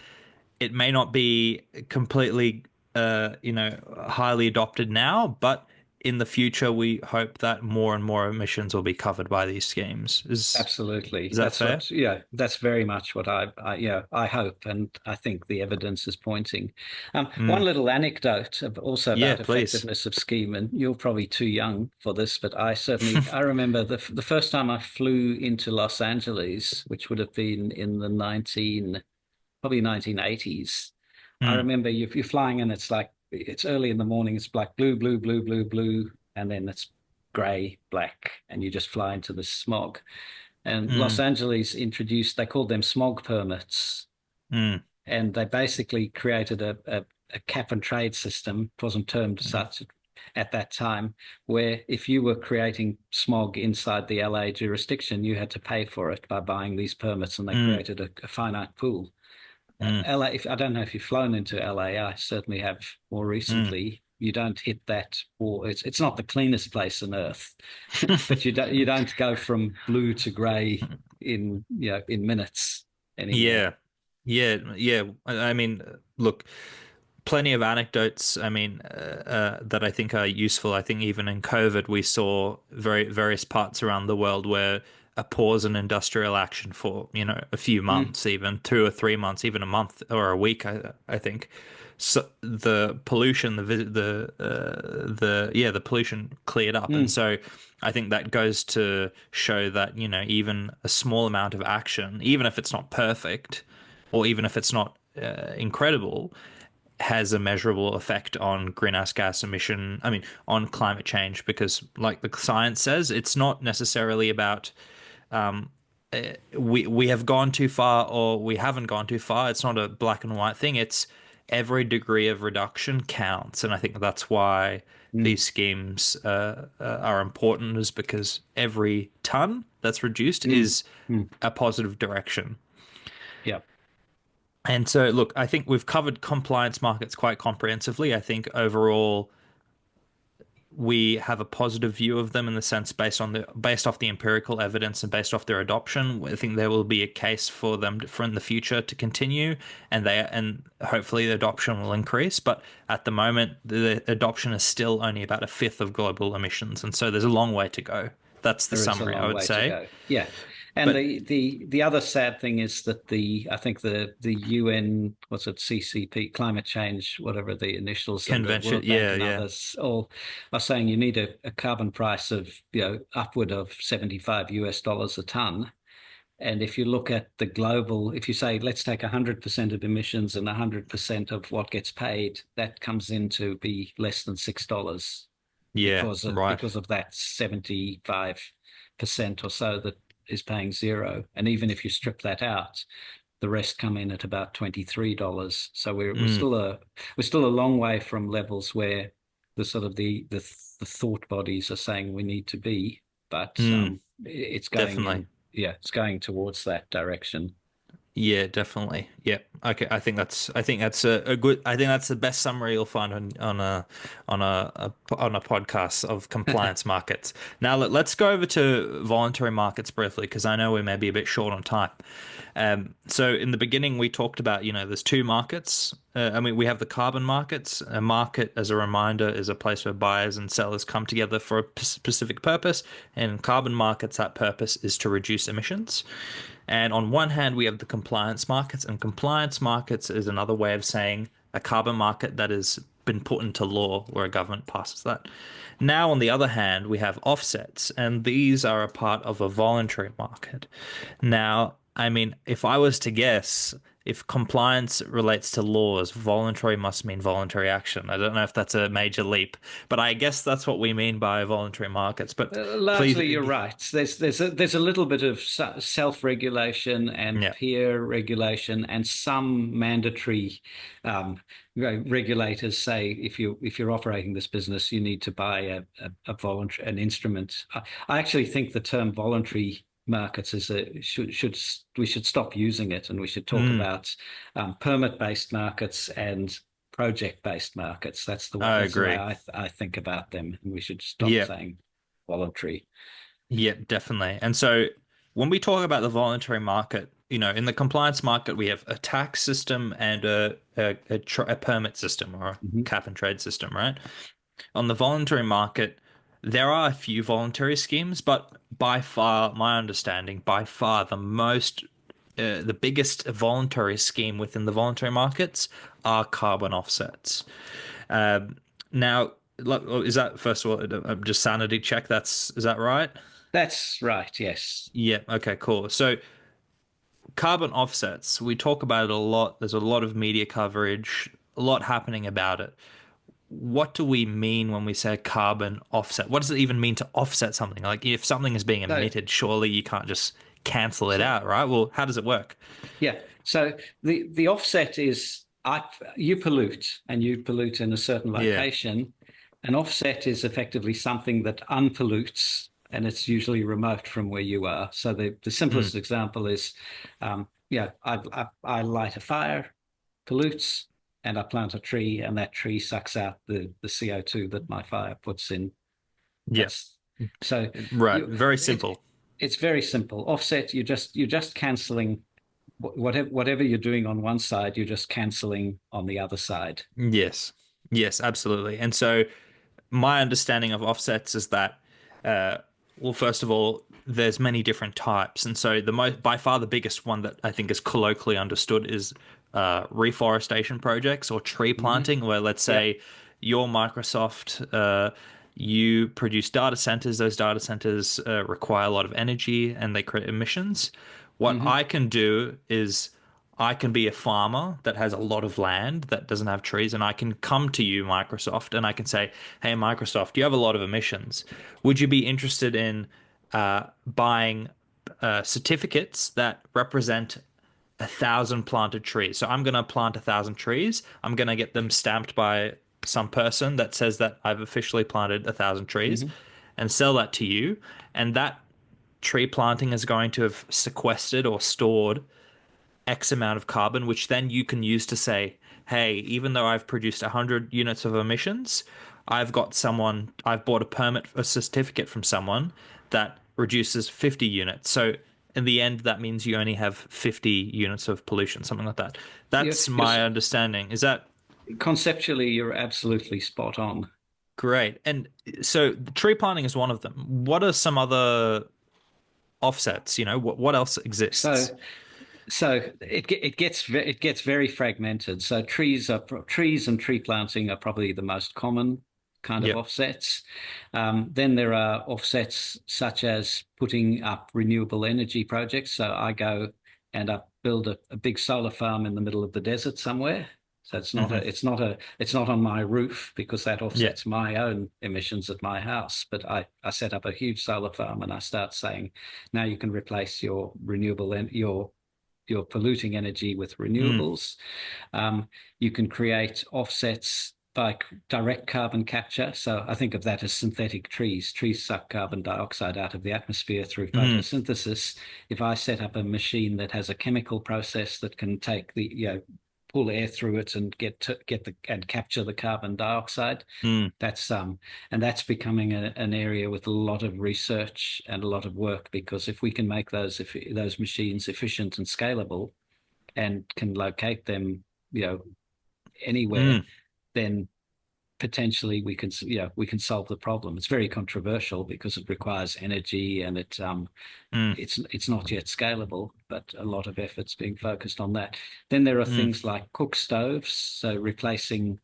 it may not be completely highly adopted now, but in the future, we hope that more and more emissions will be covered by these schemes. Absolutely. Is that fair? That's very much what I hope, and I think the evidence is pointing. One Mm. little anecdote also Yeah, about please. effectiveness of scheme, and you're probably too young for this, but I remember the first time I flew into Los Angeles, which would have been in the probably 1980s. I Mm, remember you're flying and it's early in the morning, it's like blue, blue, blue, blue, blue, and then it's gray, black, and you just fly into the smog. And Los mm, Angeles introduced, they called them smog permits. mm, And they basically created a cap and trade system, it wasn't termed mm, such at that time, where if you were creating smog inside the LA jurisdiction, you had to pay for it by buying these permits, and they mm, created a finite pool. mm, LA, I don't know if you've flown into LA, I certainly have more mm. recently. You don't hit that, or it's not the cleanest place on earth, but you don't go from blue to grey in minutes anymore. Yeah, yeah. I mean, look, plenty of anecdotes. I mean, that I think are useful. I think even in COVID, we saw various parts around the world where a pause in industrial action for, a few Mm, months, even 2 or 3 months, even a month or a week, I think. So the pollution, the pollution cleared up, and mm, so I think that goes to show that, even a small amount of action, even if it's not perfect, or even if it's not incredible, has a measurable effect on greenhouse gas emission. I mean, on climate change, because, like the science says, it's not necessarily about we have gone too far or we haven't gone too far. It's not a black and white thing. It's every degree of reduction counts, and I think that's why mm, these schemes are important, is because every ton that's reduced mm, is mm. a positive direction. Yeah, And so, look, I think we've covered compliance markets quite comprehensively. I think overall we have a positive view of them, in the sense based off the empirical evidence and based off their adoption. I think there will be a case for them for in the future to continue, and hopefully the adoption will increase. But at the moment, the adoption is still only about a fifth of global emissions, and so there's a long way to go. That's the there is a summary, I long would way to say. go. Yeah. And But the other sad thing is that I think the UN, what's it, CCP, climate change, whatever the initials, and the convention, World Bank yeah, and yeah. others all are saying you need a carbon price of, upward of $75 a ton. And if you look at the global, if you say, let's take 100% of emissions and 100% of what gets paid, that comes in to be less than $6 Yeah, right. because of that 75% or so that is paying zero. And even if you strip that out, the rest come in at about $23. So Mm, we're still a long way from levels where the sort of the thought bodies are saying we need to be, but mm, it's going definitely. in, yeah, it's going towards that direction. Yeah, definitely. Yeah. Okay. I think that's a good. I think that's the best summary you'll find on a podcast of compliance markets. Now let's go over to voluntary markets briefly, because I know we may be a bit short on time. So in the beginning we talked about, there's two markets. I mean, we have the carbon markets. A market, as a reminder, is a place where buyers and sellers come together for a specific purpose. And in carbon markets, that purpose is to reduce emissions. And on one hand, we have the compliance markets, and compliance markets is another way of saying a carbon market that has been put into law, where a government passes that. Now, on the other hand, we have offsets, and these are a part of a voluntary market. Now, I mean, if I was to guess, if compliance relates to laws, voluntary must mean voluntary action. I don't know if that's a major leap, but I guess that's what we mean by voluntary markets. But please, Largely, you're right. There's a little bit of self-regulation and yeah. peer regulation, and some mandatory regulators say if you're operating this business, you need to buy a voluntary an instrument. I actually think the term voluntary markets is we should stop using it, and we should talk Mm, about permit-based markets and project-based markets. I That's the way agree. I think about them, and we should stop Yeah. saying voluntary. Yeah, definitely. And so when we talk about the voluntary market, in the compliance market, we have a tax system and a permit system, or a Mhm. cap and trade system, right? On the voluntary market, there are a few voluntary schemes, but by far, my understanding, by far the biggest voluntary scheme within the voluntary markets are carbon offsets. Um, Now, is that first of all, just sanity check? Is that right? That's right. Yes. Yeah. Okay. Cool. So carbon offsets, we talk about it a lot. There's a lot of media coverage, a lot happening about it. What do we mean when we say carbon offset? What does it even mean to offset something? Like if something is being So, emitted, surely you can't just cancel it so out, right? Well, how does it work? yeah. So the offset is you pollute and you pollute in a certain Yeah. location. An offset is effectively something that unpollutes, and it's usually remote from where you are. So the Mm. simplest example is, I light a fire, pollutes, and I plant a tree, and that tree sucks out the CO2 that my fire puts in. Yeah. That's so Right. you Very it simple. it's very simple. Offset, you're just canceling whatever you're doing on one side, you're just canceling on the other side. Yes. Yes, absolutely. And so my understanding of offsets is that, uh, well, first of all, there's many different types, and so the most, by far, the biggest one that I think is colloquially understood is reforestation projects or tree Hmm. planting, where let's Yep. say you're Microsoft, you produce data centers. Those data centers require a lot of energy and they create emissions. What Hmm. I can do is I can be a farmer that has a lot of land that doesn't have trees, and I can come to you, Microsoft, and I can say, "Hey, Microsoft, you have a lot of emissions. Would you be interested in buying certificates that represent 1,000 planted trees? So I'm going to plant 1,000 trees. I'm going to get them stamped by some person that says that I've officially planted 1,000 trees, Hmm. and sell that to you. And that tree planting is going to have sequestered or stored X amount of carbon, which then you can use to say, hey, even though I've produced 100 units of emissions, I've bought a permit, a certificate from someone that reduces 50 units. So in the end, that means you only have 50 units of pollution, something like that. That's You're my understanding. Is that conceptually, you're absolutely spot on. great? And so tree planting is one of them. What are some other offsets? What else So exists? it gets very fragmented. So trees and tree planting are probably the most common kind of Yep. offsets. Then there are offsets such as putting up renewable energy projects. So I go and I build a big solar farm in the middle of the desert somewhere. So Hmm. it's not on my roof because that Yeah. offsets my own emissions at my house. But I set up a huge solar farm and I start saying, now you can replace your your polluting energy with Mm. renewables. You can create offsets by direct carbon capture. So I think of that as synthetic trees. Trees suck carbon dioxide out of the atmosphere through Mm. photosynthesis. If I set up a machine that has a chemical process that can take pull air through it and get the and capture the carbon dioxide, Mm. that's and that's becoming an area with a lot of research and a lot of work because if we can make those machines efficient and scalable and can locate them, you know, anywhere, Mm. then potentially we can solve the problem. It's very controversial because it requires energy and Mm. it's not yet scalable, but a lot of effort's being focused on that. Then there are Mm. things like cook stoves, so replacing,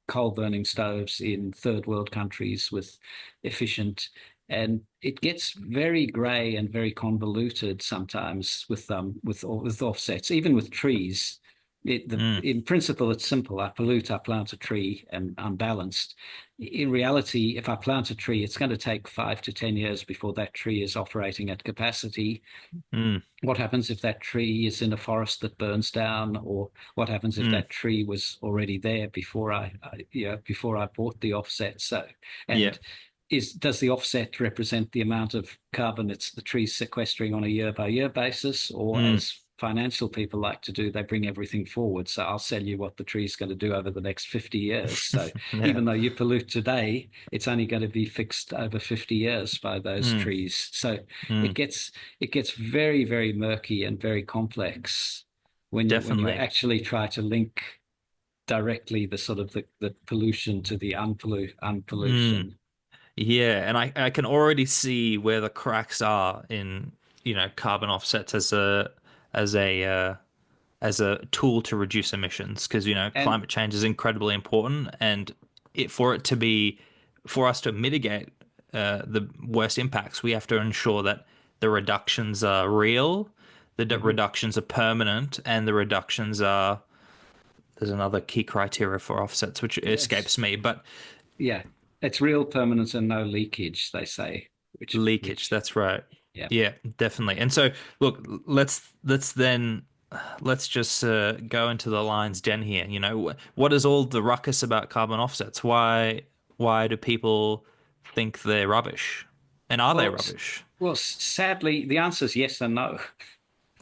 coal burning stoves in third world countries with efficient, and it gets very grey and very convoluted sometimes with offsets, even with trees. Mm. In principle, it's simple. I pollute, I plant a tree, and I'm balanced. In reality, if I plant a tree, it's going to take 5 to 10 years before that tree is operating at capacity. Mm. What happens if that tree is in a forest that burns down, or what happens if Mm. that tree was already there before before I bought the offset? So, Yeah. and does the offset represent the amount of carbon it's the tree's sequestering on a year by year basis, or Mm. as financial people like to do, they bring everything forward. So I'll sell you what the tree's going to do over the next 50 years. So Yeah. even though you pollute today, it's only going to be fixed over 50 years by those Mm. trees. So it Mm. gets it gets very, very murky and very complex when you Definitely. actually try to link directly the sort of the pollution to the Mm, unpollution. yeah, and I can already see where the cracks are in, carbon offsets as a uh, as a tool to reduce emissions because And climate change is incredibly important and for us to mitigate the worst impacts we have to ensure that the reductions are real, mhm, reductions are permanent, and the reductions are there's another key criteria for offsets which yes, escapes me, but yeah, it's real permanence and no leakage, they say, leakage, which that's right. yeah. Yeah, definitely. And so look, let's just go into the lion's den here. What is all the ruckus about carbon offsets? Why do people think they're rubbish? And are they Well, rubbish? sadly, the answer is yes and no.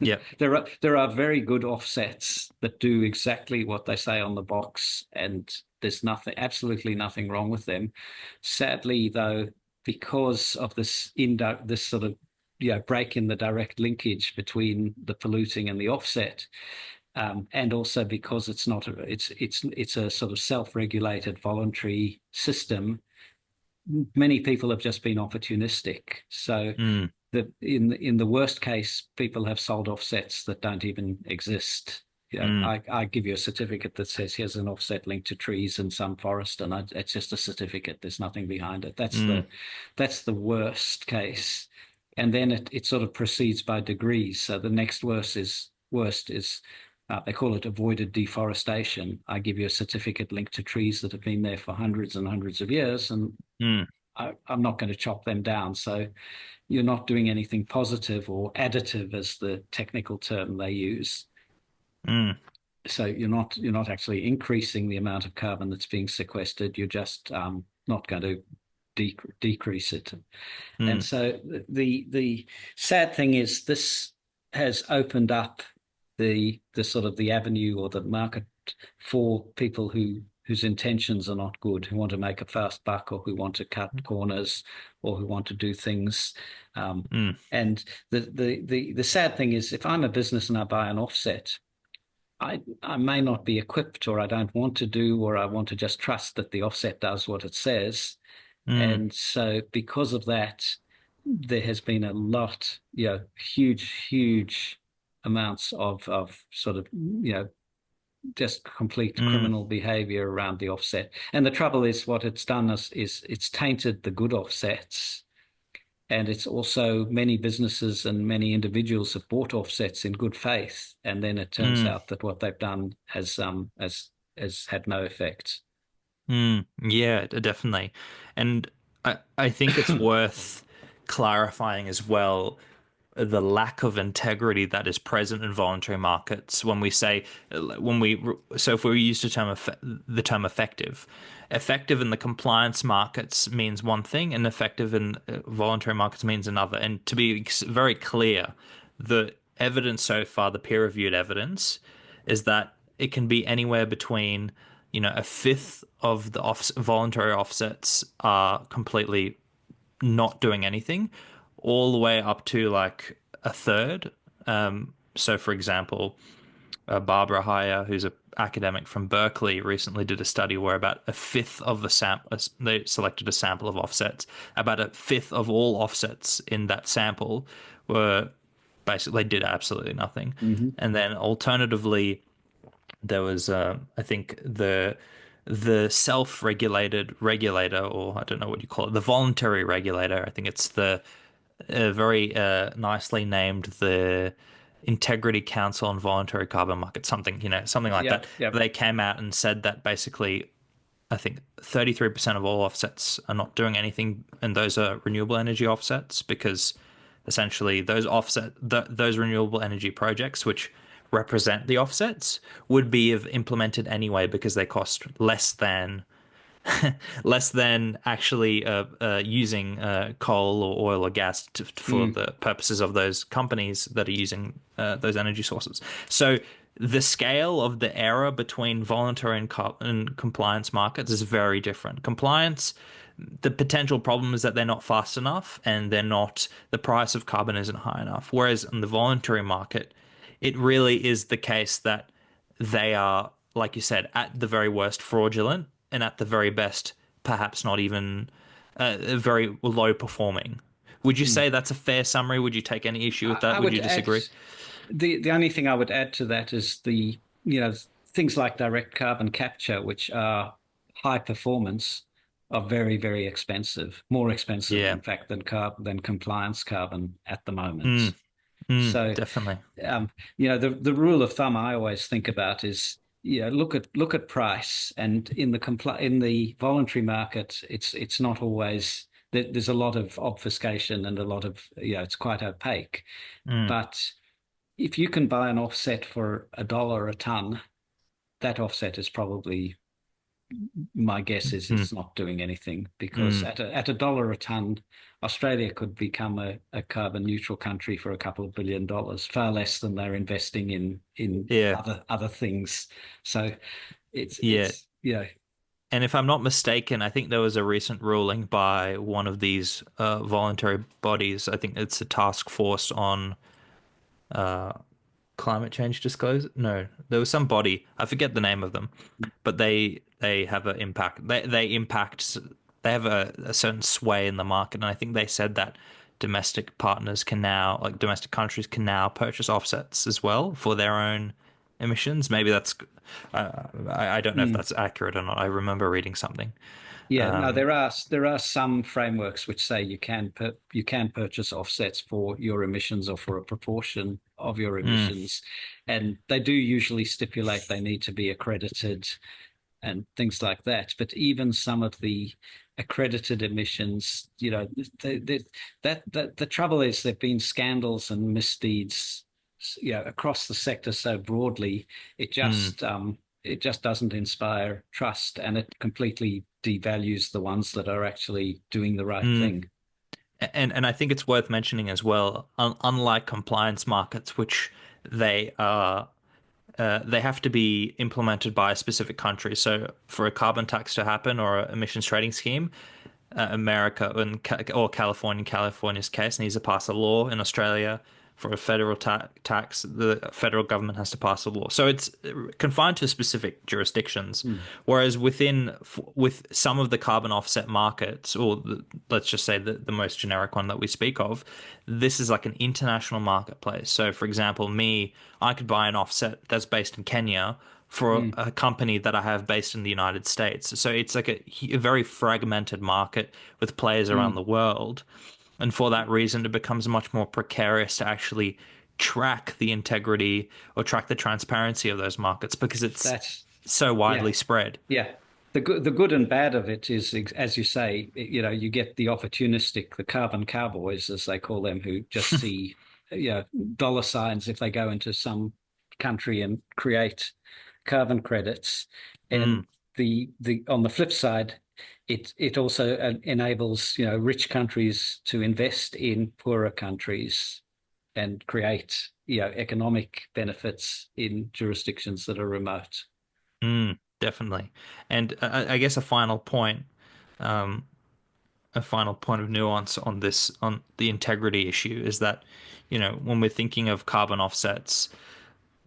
Yep. There are very good offsets that do exactly what they say on the box, and there's absolutely nothing wrong with them. Sadly, though, because of this sort of break in the direct linkage between the polluting and the offset, and also because it's a sort of self-regulated voluntary system, many people have just been opportunistic. So Mm, in the worst case, people have sold offsets that don't even exist. mm, I give you a certificate that says here's an offset linked to trees in some forest, and it's just a certificate. There's nothing behind it. mm, That's the worst case, and then it sort of proceeds by degrees. So the next worst is they call it avoided deforestation. I give you a certificate linked to trees that have been there for hundreds and hundreds of years, and mm, I'm not going to chop them down. So you're not doing anything positive or additive, as the technical term they use. mm, So you're not actually increasing the amount of carbon that's being sequestered. You're just not going to decrease it. And mm, so the sad thing is this has opened up the sort of the avenue or the market for people whose intentions are not good, who want to make a fast buck or who want to cut corners or who want to do things. Um, mm, and the sad thing is, if I'm a business and I buy an offset, I may not be equipped, or I don't want to do, or I want to just trust that the offset does what it says. mm, And so because of that, there has been a lot, huge amounts of sort of, just complete mm, criminal behavior around the offset. And the trouble is what it's done is it's tainted the good offsets. And it's also many businesses and many individuals have bought offsets in good faith. And then it turns mm, out that what they've done has had no effect. yeah, definitely. And I think it's worth clarifying as well the lack of integrity that is present in voluntary markets when we say when we so if we use the term effective in the compliance markets means one thing and effective in voluntary markets means another, and to be very clear, the evidence so far, the peer-reviewed evidence, is that it can be anywhere between a fifth of the voluntary offsets are completely not doing anything, all the way up to like a third. So, for example, Barbara Heyer, who's an academic from Berkeley, recently did a study where about a fifth of the sample, they selected a sample of offsets, about a fifth of all offsets in that sample were basically did absolutely nothing. Hmm. And then alternatively, there was I think the self-regulated regulator, or I don't know what you call it, the voluntary regulator. I think it's the very nicely named the Integrity Council on Voluntary Carbon Market, something, something like Yeah, that. yeah. They came out and said that basically, I think 33% of all offsets are not doing anything, and those are renewable energy offsets because essentially those renewable energy projects, which represent the offsets, would be implemented anyway because they cost less than actually using coal or oil or gas for Mm. the purposes of those companies that are using those energy sources. So the scale of the error between voluntary and compliance markets is very different. Compliance, the potential problem is that they're not fast enough and the price of carbon isn't high enough. Whereas in the voluntary market, it really is the case that they are like you said, at the very worst, fraudulent, and at the very best, perhaps not even very low performing. Would you Mm. say that's a fair summary? Would you take any issue with I that? Would would you add disagree? the only thing I would add to that is things like direct carbon capture, which are high performance, are very, very expensive, more expensive, Yeah. in fact, than compliance carbon at the Mm, moment. So, definitely. um, the rule of thumb I always think about is, look at price, and in the voluntary market, it's not always there's a lot of obfuscation and a lot of it's quite opaque. Mm, But if you can buy an offset for $1 a ton, that offset is probably, my guess is mm, it's not doing anything, because mm. at $1 a ton, Australia could become a carbon neutral country for a couple of $1 billion, far less than they're investing in Yeah. other things. So it's Yeah. it's And if I'm not mistaken, I think there was a recent ruling by one of these voluntary bodies. I think it's a task force on uh, climate change disclosure. No, there was some body. I forget the name of them, but they have an impact. They impact. They have a certain sway in the market, and I think they said that domestic partners can now, like domestic countries, can now purchase offsets as well for their own emissions. Maybe that's. I don't know if mm. that's accurate or not. I remember reading something. Yeah, no, Um, there are some frameworks which say you can purchase offsets for your emissions or for a proportion of your mm, emissions, and they do usually stipulate they need to be accredited and things like that. But even some of the accredited emissions, the trouble is there've been scandals and misdeeds, across the sector so broadly. It mm, just it just doesn't inspire trust, and it completely devalues the ones that are actually doing the right mm. thing. And I think it's worth mentioning as well, unlike compliance markets, which they are they have to be implemented by a specific country. So for a carbon tax to happen or an emissions trading scheme, America or California, in California's case, needs to pass a law. In Australia, for a federal tax, the federal government has to pass a law. So it's confined to specific jurisdictions. Mm. Whereas with some of the carbon offset markets, or let's just say the most generic one that we speak of, this is like an international marketplace. So, for example, I could buy an offset that's based in Kenya for Mm. a company that I have based in the United States. So it's like a very fragmented market with players around Mm. the world. And for that reason, it becomes much more precarious to actually track the integrity or track the transparency of those markets because it's That's so yeah. widely spread. Yeah. The good and bad of it is, as you say, you get the opportunistic, the carbon cowboys, as they call them, who just see, dollar signs if they go into some country and create carbon credits. Mm, And the on the flip side, it also enables, rich countries to invest in poorer countries and create, economic benefits in jurisdictions that are remote. definitely. And I guess um, a final point of nuance on this, on the integrity issue, is that, when we're thinking of carbon offsets,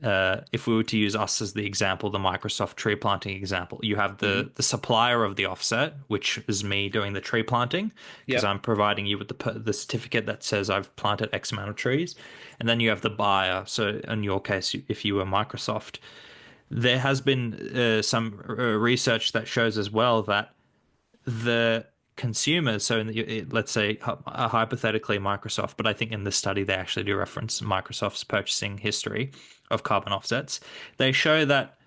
if we were to use us as the example, the Microsoft tree planting example, you have Hmm. the supplier of the offset, which is me doing the tree planting, because Yep. I'm providing you with the certificate that says I've planted X amount of trees, and then you have the buyer. So in your case, if you were Microsoft, there has been some research that shows as well that the consumers, so let's say hypothetically Microsoft, but I think in this study they actually do reference Microsoft's purchasing history of carbon offsets. They show that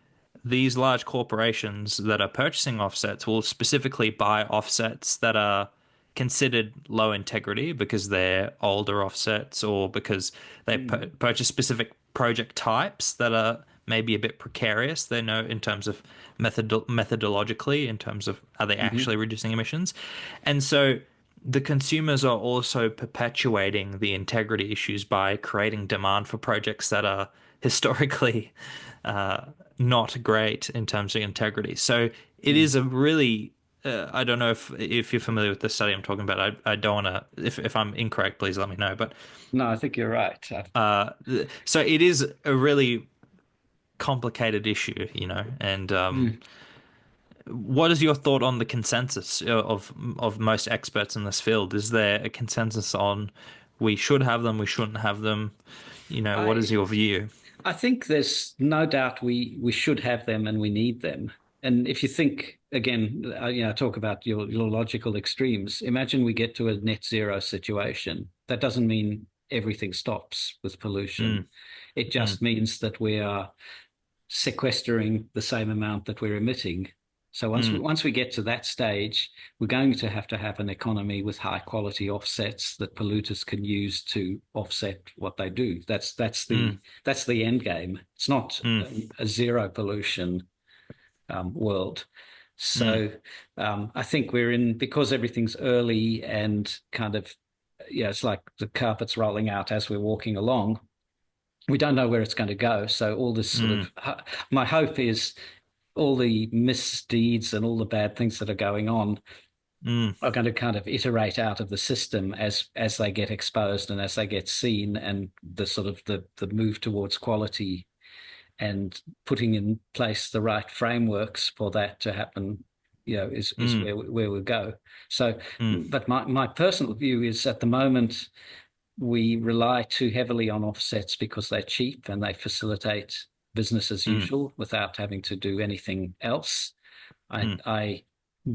these large corporations that are purchasing offsets will specifically buy offsets that are considered low integrity because they're older offsets or because they Mm. purchase specific project types that are maybe a bit precarious. They know in terms of methodologically, in terms of are they Hmm. actually reducing emissions. And so the consumers are also perpetuating the integrity issues by creating demand for projects that are historically uh, not great in terms of integrity. So it Mm. is a really I don't know if you're familiar with the study I'm talking about. I don't want to. If I'm incorrect, please let me know. But No, I think you're right. so it is a really complicated issue, and Mm. what is your thought on the consensus of most experts in this field? Is there a consensus on we should have them, we shouldn't have them? What is I your view? I think there's no doubt we should have them and we need them. And if you think again, talk about your logical extremes. Imagine we get to a net zero situation. That doesn't mean everything stops with pollution. Mm, It mm, just means that we are sequestering the same amount that we're emitting. So mm, once we get to that stage, we're going to have an economy with high quality offsets that polluters can use to offset what they do. mm, That's the end game. It's not mm, a zero pollution world. mm, So I think we're in because everything's early and kind of it's like the carpet's rolling out as we're walking along. We don't know where it's going to go. So all this sort mm, of my hope is all the misdeeds and all the bad things that are going on mm, are going to kind of iterate out of the system as they get exposed and as they get seen, and the sort of the move towards quality and putting in place the right frameworks for that to happen, is mm, where we'll go. So, mm, but my personal view is at the moment we rely too heavily on offsets because they're cheap and they facilitate business as mm, usual without having to do anything else. mm, I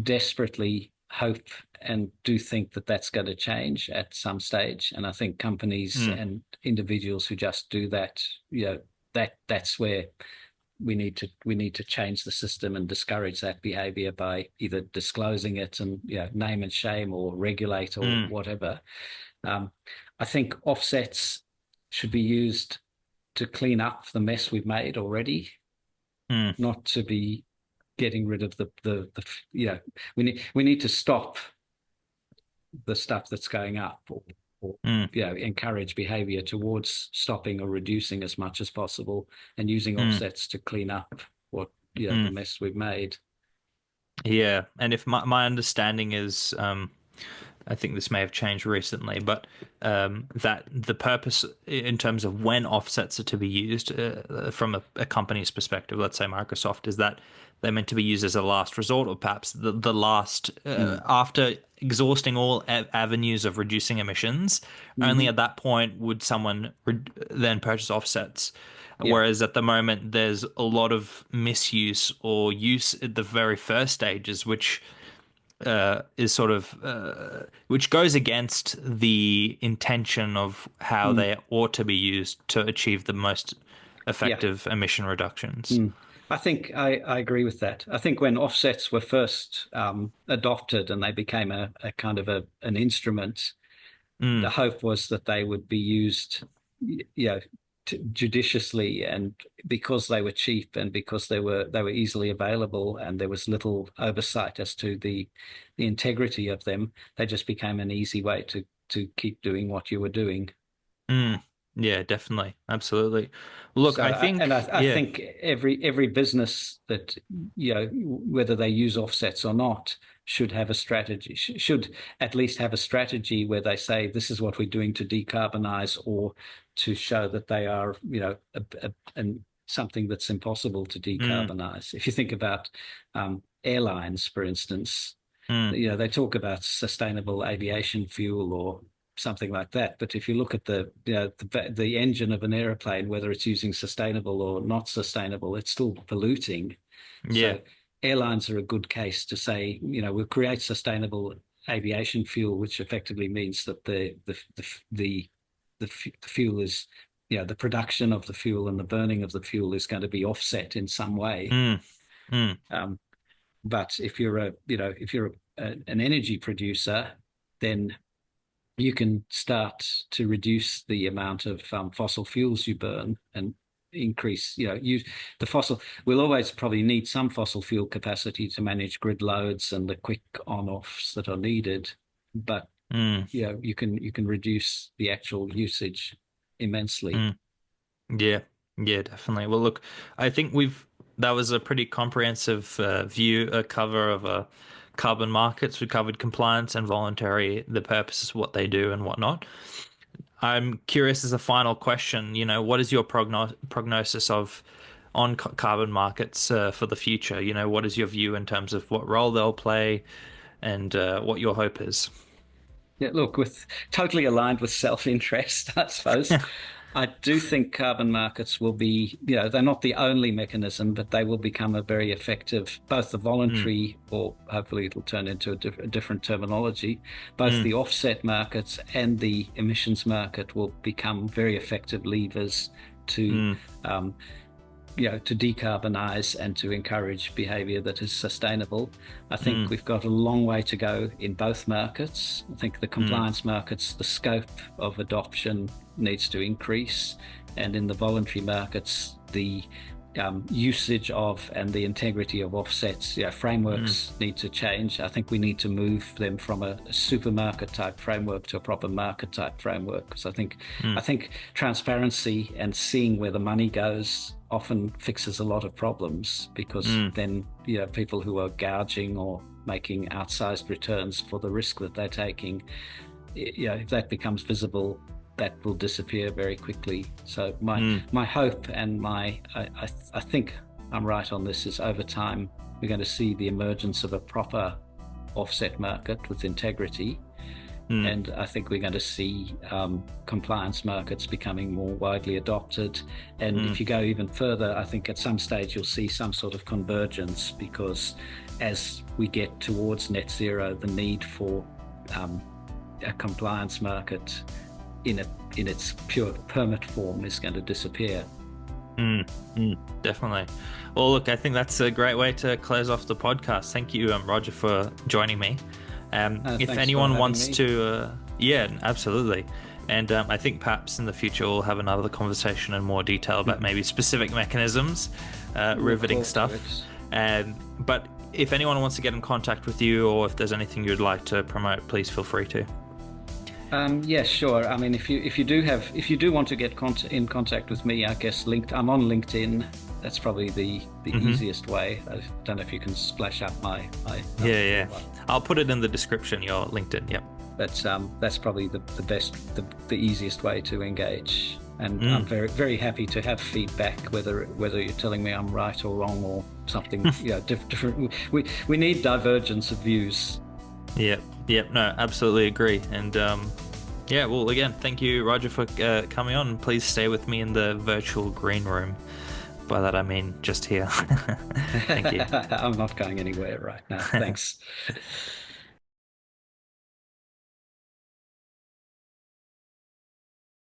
desperately hope and do think that that's going to change at some stage. And I think companies mm, and individuals who just do that, that's where we need to change the system and discourage that behavior by either disclosing it and name and shame or regulate or mm, whatever. Um, I think offsets should be used to clean up the mess we've made already, mm, not to be getting rid of the we need to stop the stuff that's going up, or mm, encourage behavior towards stopping or reducing as much as possible and using mm, offsets to clean up what the mm. mess we've made. Yeah, and if my understanding is, I think this may have changed recently, but that the purpose in terms of when offsets are to be used from a company's perspective, let's say Microsoft, is that they're meant to be used as a last resort, or perhaps the last Mm. after exhausting all avenues of reducing emissions. Only Hmm. at that point would someone then purchase offsets. Yeah. Whereas at the moment, there's a lot of misuse or use at the very first stages, which is sort of which goes against the intention of how Mm. they ought to be used to achieve the most Yeah. effective emission reductions. Mm. I think I agree with that. I think when offsets were first adopted and they became a kind of an instrument, the Mm, hope was that they would be used, judiciously, and because they were cheap and because they were easily available and there was little oversight as to the integrity of them, they just became an easy way to keep doing what you were doing. mm. Yeah, definitely. Absolutely. Look, So, I think, I yeah. think every business that whether they use offsets or not should have a strategy. Should at least have a strategy where they say this is what we're doing to decarbonize, or to show that they are something that's impossible to Mm, decarbonize. If you think about airlines, for instance, mm, they talk about sustainable aviation fuel or something like that. But if you look at the engine of an airplane, whether it's using sustainable or not sustainable, it's still polluting. yeah. So airlines are a good case to say, we'll create sustainable aviation fuel, which effectively means that the fuel is, the production of the fuel and the burning of the fuel is going to be offset in some way. Mm, mm, Um, but if you're an energy producer, then you can start to reduce the amount of fossil fuels you burn and increase, use the fossil. We'll always probably need some fossil fuel capacity to manage grid loads and the quick on-offs that are needed, but mm, you can reduce the actual usage immensely. mm. Yeah, yeah, definitely. Well, look, I think that was a pretty comprehensive view, a cover of carbon markets. We covered compliance and voluntary, the purposes, what they do and whatnot. I'm curious as a final question, what is your prognosis of on carbon markets for the future? You know, what is your view in terms of what role they'll play and what your hope is? Yeah, look, with totally aligned with self-interest, I suppose. I do think carbon markets will be, they're not the only mechanism, but they will become a very effective, both the Mm, voluntary, or hopefully it'll turn into a different terminology, both mm, the offset markets and the emissions market will become very effective levers to mm, um, to decarbonize and to encourage behavior that is sustainable. I think mm, we've got a long way to go in both markets. I think the mm, compliance markets, the scope of adoption needs to increase, and in the voluntary markets, the usage of and the integrity of offsets, mm, frameworks need to change. I think we need to move them from a supermarket type framework to a proper market type framework. Because I mm, think transparency and seeing where the money goes often fixes a lot of problems, because mm, then people who are gouging or making outsized returns for the risk that they're taking, if that becomes visible, that will disappear very quickly. So mm, my hope and I think I'm right on this, is over time we're going to see the emergence of a proper offset market with integrity. mm, And I think we're going to see compliance markets becoming more widely adopted. And mm, if you go even further, I think at some stage you'll see some sort of convergence, because as we get towards net zero, the need for um, a compliance market in its pure permit form is going to disappear. mm, definitely. Well, look, I think that's a great way to close off the podcast. Thank you, Roger, for joining me. If Thanks for anyone having wants me. to, yeah, absolutely. And I think perhaps in the future we'll have another conversation in more detail about maybe specific mechanisms, Look riveting forward to stuff. it. But if anyone wants to get in contact with you, or if there's anything you'd like to promote, please feel free to. Yeah, sure. I mean, if you do want to get in contact with me, I guess I'm on LinkedIn. That's probably the Hmm. easiest way. I don't know if you can splash up my Yeah, yeah. I'll put it in the description, your LinkedIn. Yep. but that's probably the best, the easiest way to engage. And I'm Mm. very very happy to have feedback, whether you're telling me I'm right or wrong or something. Different. We need divergence of views. Yep. Yep. No, absolutely agree. And yeah, well, again, thank you, Roger, for coming on. Please stay with me in the virtual green room. By that, I mean just here. Thank you. I'm not going anywhere right now. Thanks.